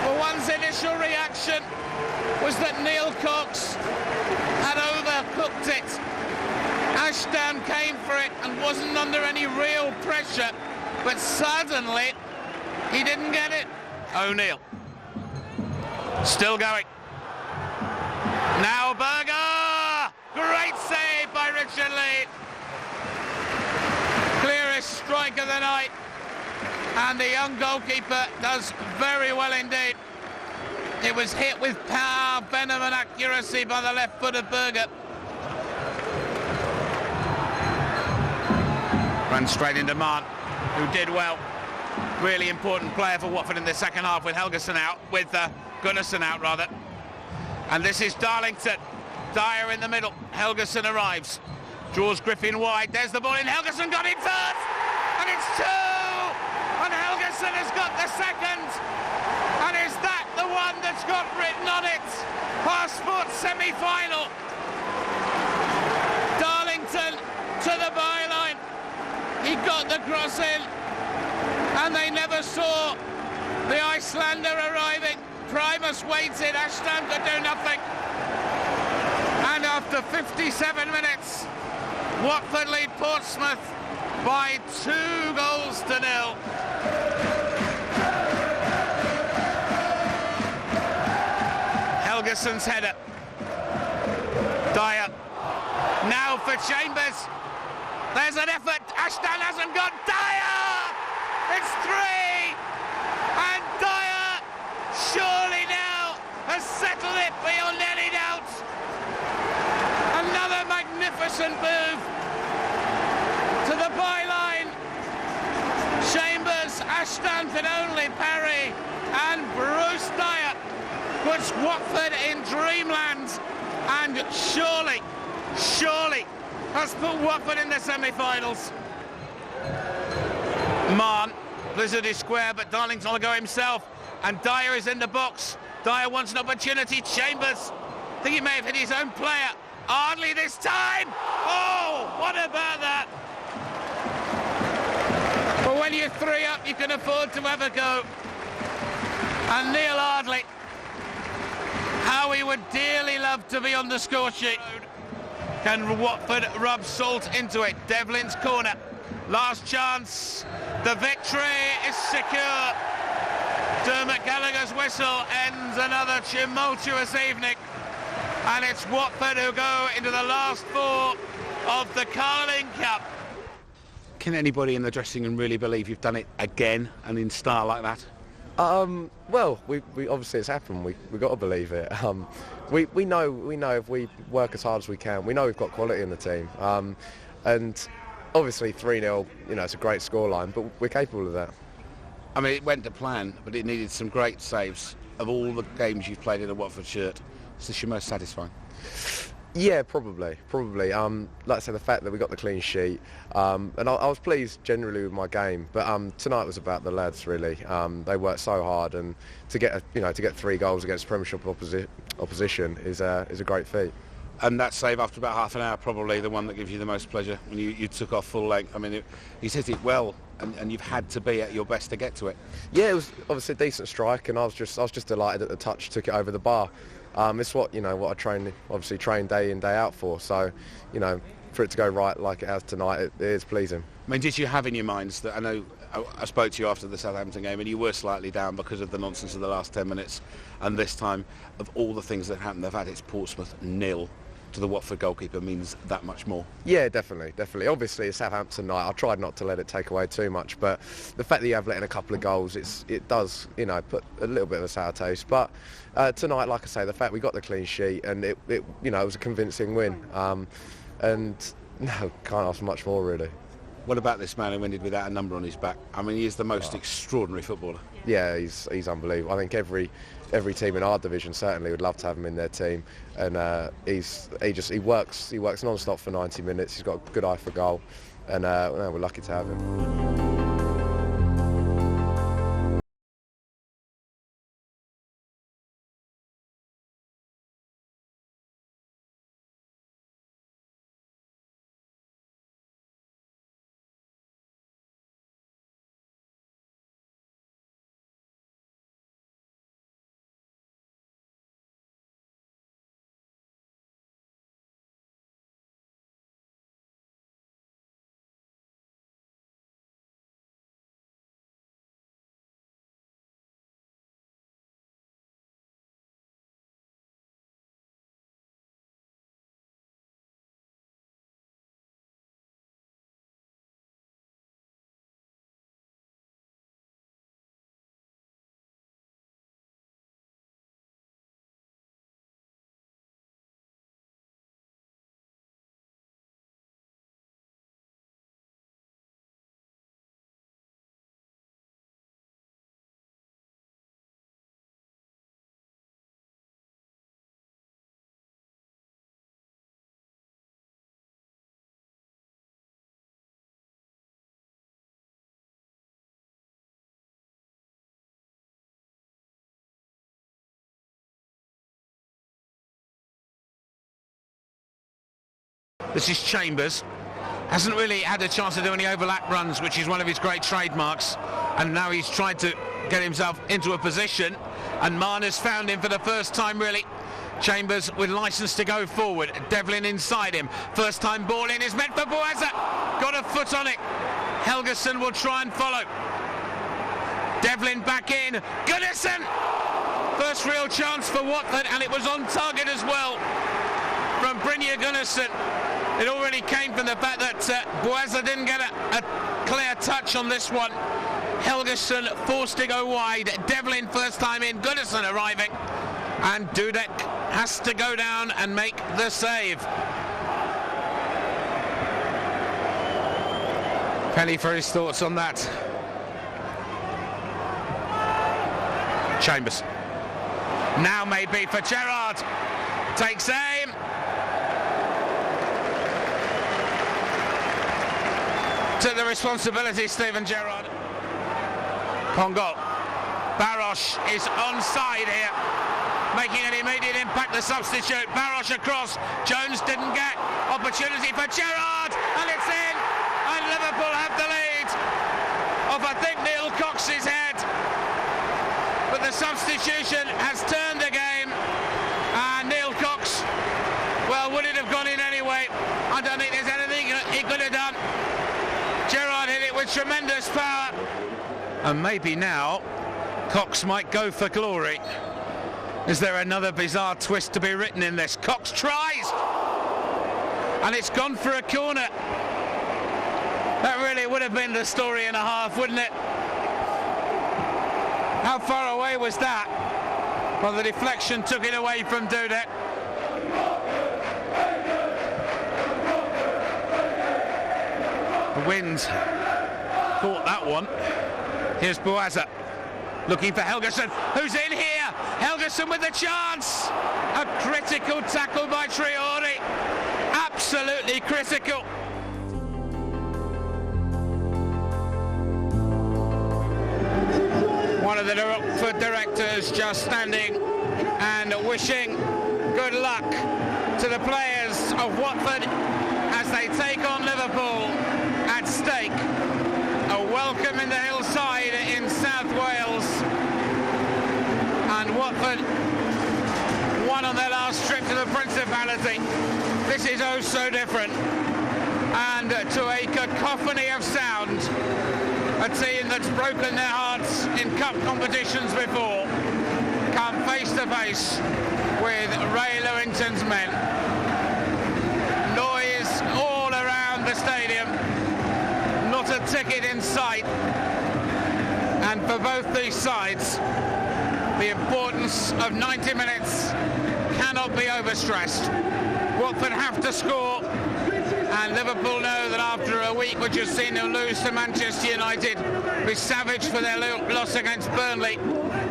For one's initial reaction was that Neil Cox had overcooked it. Ashdown came for it and wasn't under any real pressure, but suddenly he didn't get it. O'Neill still going. Now Berger! Great save by Richard Lee. Clearest strike of the night. And the young goalkeeper does very well indeed. It was hit with power, venom and accuracy by the left foot of Berger. Run straight into Marn, who did well. Really important player for Watford in the second half with Helgeson out, with Gunnarsson out rather. And this is Darlington. Dyer in the middle. Helgeson arrives. Draws Griffin wide. There's the ball in. Helgeson got it first. And it's 2. And Helgeson has got the second. And is that the one that's got written on it? Passport semi-final. Darlington to the byline. He got the cross in. And they never saw the Icelander arriving. Primus waited. Ashton could do nothing. And after 57 minutes, Watford lead Portsmouth by 2 goals to 0. Helgeson's header. Dyer. Now for Chambers. There's an effort. Ashton hasn't got Dyer! It's 3! And Dyer surely now has settled it beyond any doubt. Another magnificent move to the byline. Chambers, Ashton can only parry, and Bruce Dyer puts Watford in dreamland, and surely has put Watford in the semi-finals. Mann, Blizzard is square, but Darlington will go himself, and Dyer is in the box. Dyer wants an opportunity. Chambers, I think he may have hit his own player. Ardley this time. Oh, what about that? But when you're 3 up, you can afford to have a go. And Neil Ardley, how he would dearly love to be on the score sheet. Can Watford rub salt into it? Devlin's corner. Last chance. The victory is secure. Dermot Gallagher's whistle ends another tumultuous evening. And it's Watford who go into the last 4 of the Carling Cup. Can anybody in the dressing room really believe you've done it again and in style like that? Well, we obviously it's happened. We got to believe it. We know if we work as hard as we can, we know we've got quality in the team. And obviously 3-0, it's a great scoreline, but we're capable of that. I mean, it went to plan, but it needed some great saves. Of all the games you've played in a Watford shirt, is this your most satisfying? Yeah, probably. Like I said, the fact that we got the clean sheet, and I was pleased generally with my game. But tonight was about the lads really. They worked so hard, and to get 3 goals against Premiership opposition is a great feat. And that save after about half an hour, probably the one that gives you the most pleasure when you took off full length. I mean, he's hit it well, and you've had to be at your best to get to it. Yeah, it was obviously a decent strike, and I was just delighted that the touch took it over the bar. It's what I train day in day out for. So, for it to go right like it has tonight, it is pleasing. I mean, did you have in your minds that, I know I spoke to you after the Southampton game and you were slightly down because of the nonsense of the last 10 minutes, and this time, of all the things that happened, they've had it's Portsmouth 0 to the Watford goalkeeper means that much more. Yeah, definitely. Obviously, it's Southampton night. I tried not to let it take away too much, but the fact that you have let in a couple of goals, it does, put a little bit of a sour taste. But tonight, like I say, the fact we got the clean sheet and it was a convincing win. And no, can't ask much more really. What about this man who ended without a number on his back? I mean, he is the most extraordinary footballer. Yeah, he's unbelievable. I think every team in our division certainly would love to have him in their team, and he works non-stop for 90 minutes. He's got a good eye for goal, and we're lucky to have him. This is Chambers. Hasn't really had a chance to do any overlap runs, which is one of his great trademarks. And now he's tried to get himself into a position. And Marner's found him for the first time, really. Chambers with licence to go forward. Devlin inside him. First time ball in is meant for Buaza. Got a foot on it. Helgeson will try and follow. Devlin back in. Gunnarsson! First real chance for Watford, and it was on target as well from Brynjar Gunnarsson. It already came from the fact that Buaza didn't get a clear touch on this one. Helgeson forced to go wide. Devlin first time in. Gunnarsson arriving. And Dudek has to go down and make the save. Penny for his thoughts on that. Chambers. Now maybe for Gerrard. Takes aim. Took the responsibility, Steven Gerrard. Pongo. Barosh is onside here. Making an immediate impact, the substitute. Barosh across. Jones didn't get. Opportunity for Gerrard. And it's in. And Liverpool have the lead. Off, I think, Neil Cox's head. But the substitution has turned the game. And Neil Cox, well, would it have gone in anyway? I don't think there's anything he could have done. Gerrard hit it with tremendous power. And maybe now Cox might go for glory. Is there another bizarre twist to be written in this? Cox tries! And it's gone for a corner. That really would have been the story and a half, wouldn't it? How far away was that? Well, the deflection took it away from Dudek. The wind caught that one. Here's Buaza. Looking for Helgeson, who's in here. Helgeson with the chance. A critical tackle by Traore. Absolutely critical. One of the Watford directors just standing and wishing good luck to the players of Watford as they take on Liverpool at stake. A welcome in the hillside in South Wales. And Watford won on their last trip to the Principality. This is oh so different. And to a cacophony of sound, a team that's broken their hearts in cup competitions before come face to face with Ray Lewington's men. Noise all around the stadium. Not a ticket in sight. And for both these sides, the importance of 90 minutes cannot be overstressed. Watford have to score, and Liverpool know that after a week which has seen them lose to Manchester United, be savage for their loss against Burnley,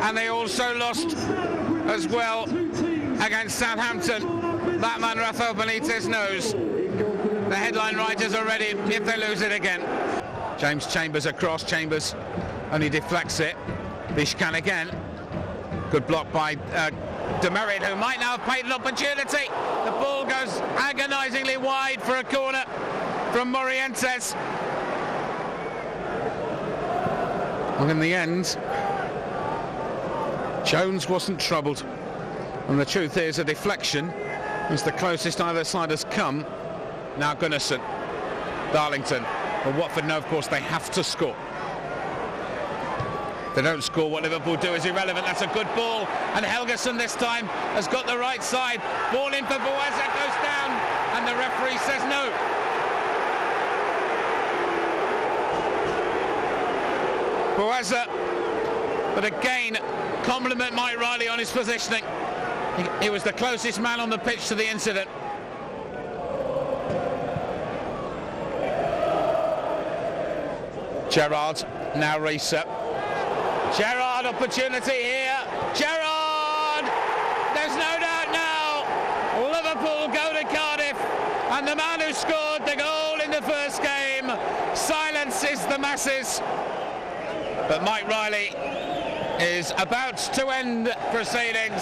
and they also lost as well against Southampton. That man Rafael Benitez knows the headline writers are ready if they lose it again. James Chambers across. Chambers only deflects it. Vishkan again. Good block by Demerit, who might now have paid an opportunity. The ball goes agonisingly wide for a corner from Morientes. And in the end, Jones wasn't troubled. And the truth is, a deflection is the closest either side has come. Now Gunnarsson, Darlington. But Watford know, of course, they have to score. If they don't score, what Liverpool do is irrelevant. That's a good ball. And Helgeson this time has got the right side. Ball in for Buaza, goes down. And the referee says no. Buaza, but again, compliment Mike Riley on his positioning. He was the closest man on the pitch to the incident. Gerrard, now Risa. Gerrard, opportunity here. Gerrard! There's no doubt now. Liverpool go to Cardiff, and the man who scored the goal in the first game silences the masses. But Mike Riley is about to end proceedings,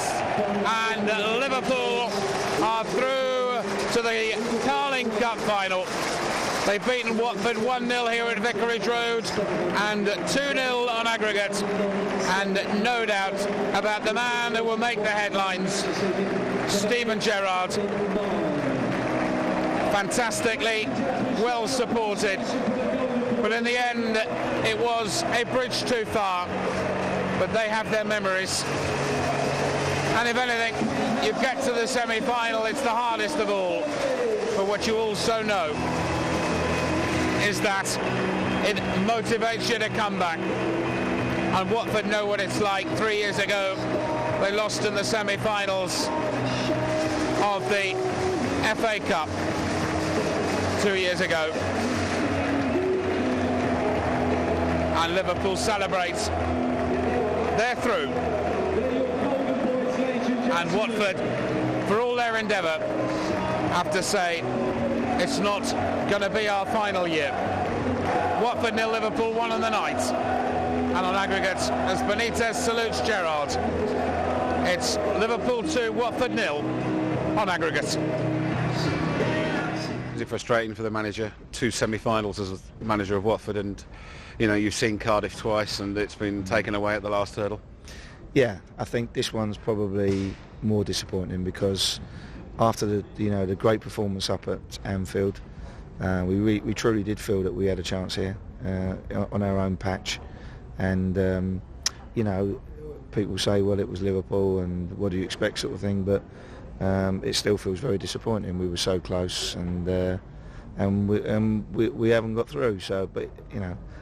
and Liverpool are through to the Carling Cup final. They've beaten Watford 1-0 here at Vicarage Road and 2-0 on aggregate. And no doubt about the man that will make the headlines, Steven Gerrard. Fantastically well supported. But in the end, it was a bridge too far. But they have their memories. And if anything, you get to the semi-final, it's the hardest of all. But what you also know is that it motivates you to come back. And Watford know what it's like. 3 years ago, they lost in the semi-finals of the FA Cup 2 years ago. And Liverpool celebrates. They're through. And Watford, for all their endeavour, have to say it's not going to be our final year. Watford 0, Liverpool 1 on the night. And on aggregate, as Benitez salutes Gerrard, it's Liverpool 2, Watford 0 on aggregate. Is it frustrating for the manager? 2 semi-finals as a manager of Watford, and you know, you've seen Cardiff twice and it's been taken away at the last hurdle. Yeah, I think this one's probably more disappointing because after the great performance up at Anfield, we truly did feel that we had a chance here on our own patch, and people say, well, it was Liverpool and what do you expect, sort of thing, but it still feels very disappointing. We were so close, and we haven't got through. So, but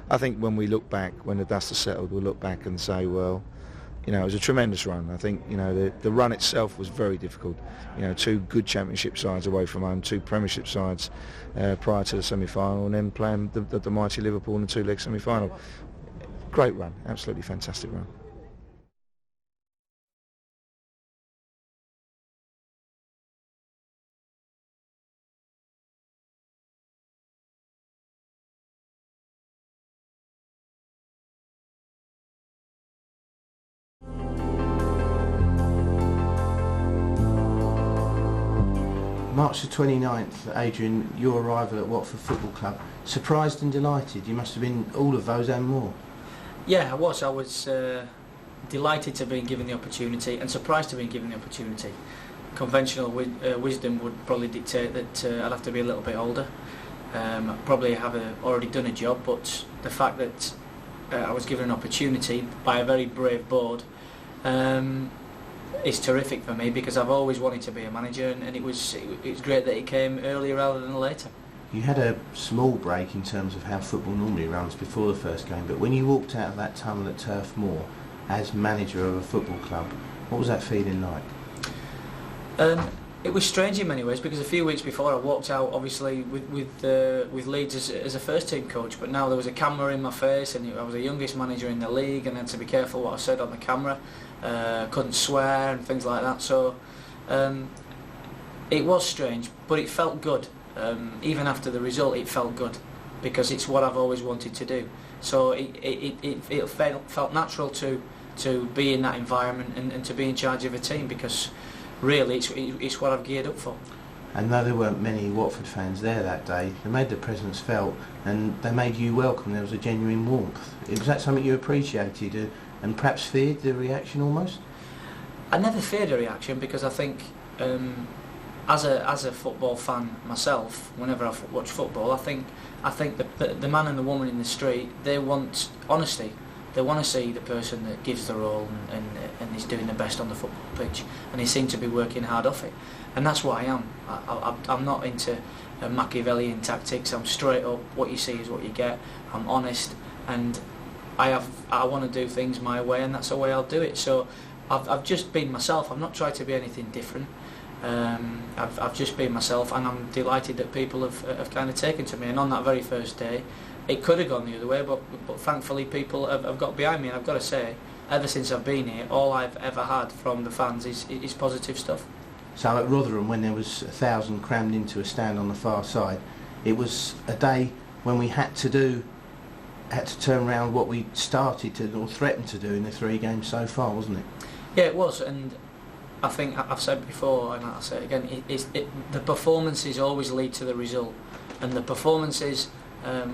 I think when we look back, when the dust has settled, we'll look back and say, well, it was a tremendous run. I think the run itself was very difficult. 2 good championship sides away from home, 2 Premiership sides prior to the semi-final, and then playing the mighty Liverpool in the 2-leg semi-final. Great run, absolutely fantastic run. March the 29th, Adrian, your arrival at Watford Football Club, surprised and delighted. You must have been all of those and more. Yeah, I was. I was delighted to have been given the opportunity and surprised to have been given the opportunity. Conventional wisdom would probably dictate that I'd have to be a little bit older. Probably have already done a job, but the fact that I was given an opportunity by a very brave board is terrific for me, because I've always wanted to be a manager, and it was great that it came earlier rather than later. You had a small break in terms of how football normally runs before the first game, but when you walked out of that tunnel at Turf Moor as manager of a football club, what was that feeling like? It was strange in many ways, because a few weeks before I walked out, obviously with Leeds as a first team coach, but now there was a camera in my face, and I was the youngest manager in the league, and I had to be careful what I said on the camera. Couldn't swear and things like that, so it was strange, but it felt good. Even after the result, it felt good, because it's what I've always wanted to do. So it felt natural to be in that environment and to be in charge of a team, because really it's what I've geared up for. And though there weren't many Watford fans there that day, they made their presence felt, and they made you welcome. There was a genuine warmth. Was that something you appreciated and perhaps feared the reaction almost? I never feared a reaction, because I think as a football fan myself, whenever I watch football, I think the man and the woman in the street, they want honesty. They want to see the person that gives their all and is doing the best on the football pitch, and they seem to be working hard off it. And that's what I am. I'm not into Machiavellian tactics. I'm straight up. What you see is what you get. I'm honest, and I want to do things my way, and that's the way I'll do it. So I've just been myself. I've not tried to be anything different. I've just been myself, and I'm delighted that people have kind of taken to me. And on that very first day, it could have gone the other way, but thankfully people have got behind me. And I've got to say, ever since I've been here, all I've ever had from the fans is positive stuff. So at Rotherham, when there was 1,000 crammed into a stand on the far side, it was a day when we had to turn around what we started to or threatened to do in the 3 games so far, wasn't it? Yeah, it was, and I think I've said before, and I'll say it again, the performances always lead to the result, and the performances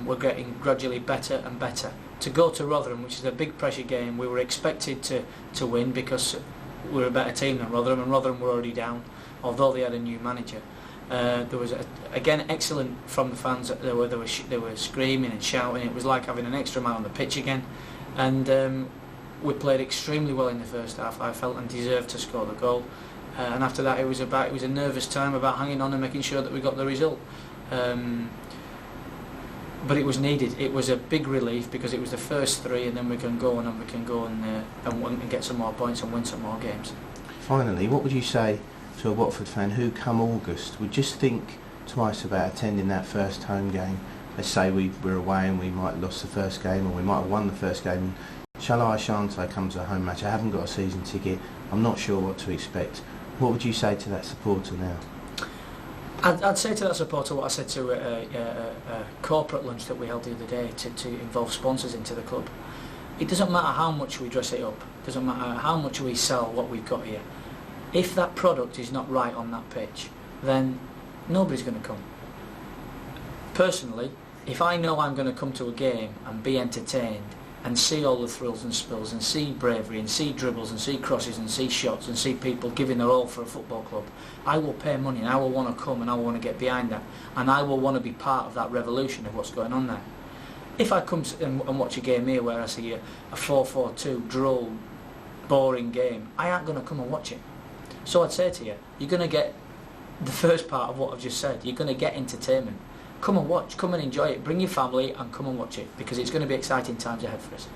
were getting gradually better and better. To go to Rotherham, which is a big pressure game, we were expected to win because we're a better team than Rotherham, and Rotherham were already down, although they had a new manager. There was again excellent from the fans. They were screaming and shouting. It was like having an extra man on the pitch again, and we played extremely well in the first half, I felt, and deserved to score the goal. And after that, it was a nervous time about hanging on and making sure that we got the result. But it was needed. It was a big relief because it was the first three, and then we can go on and we can go and get some more points and win some more games. Finally, what would you say to a Watford fan who, come August, would just think twice about attending that first home game? Let's say we're away and we might have lost the first game, or we might have won the first game. Shalai Shante comes to a home match. I haven't got a season ticket. I'm not sure what to expect. What would you say to that supporter now? I'd say to that supporter what I said to a corporate lunch that we held the other day to involve sponsors into the club. It doesn't matter how much we dress it up. It doesn't matter how much we sell what we've got here. If that product is not right on that pitch, then nobody's going to come. Personally, if I know I'm going to come to a game and be entertained and see all the thrills and spills and see bravery and see dribbles and see crosses and see shots and see people giving their all for a football club, I will pay money and I will want to come and I will want to get behind that, and I will want to be part of that revolution of what's going on there. If I come and watch a game here where I see a 4-4-2 droll, boring game, I aren't going to come and watch it. So I'd say to you, you're going to get the first part of what I've just said. You're going to get entertainment. Come and watch, come and enjoy it, bring your family and come and watch it, because it's going to be exciting times ahead for us.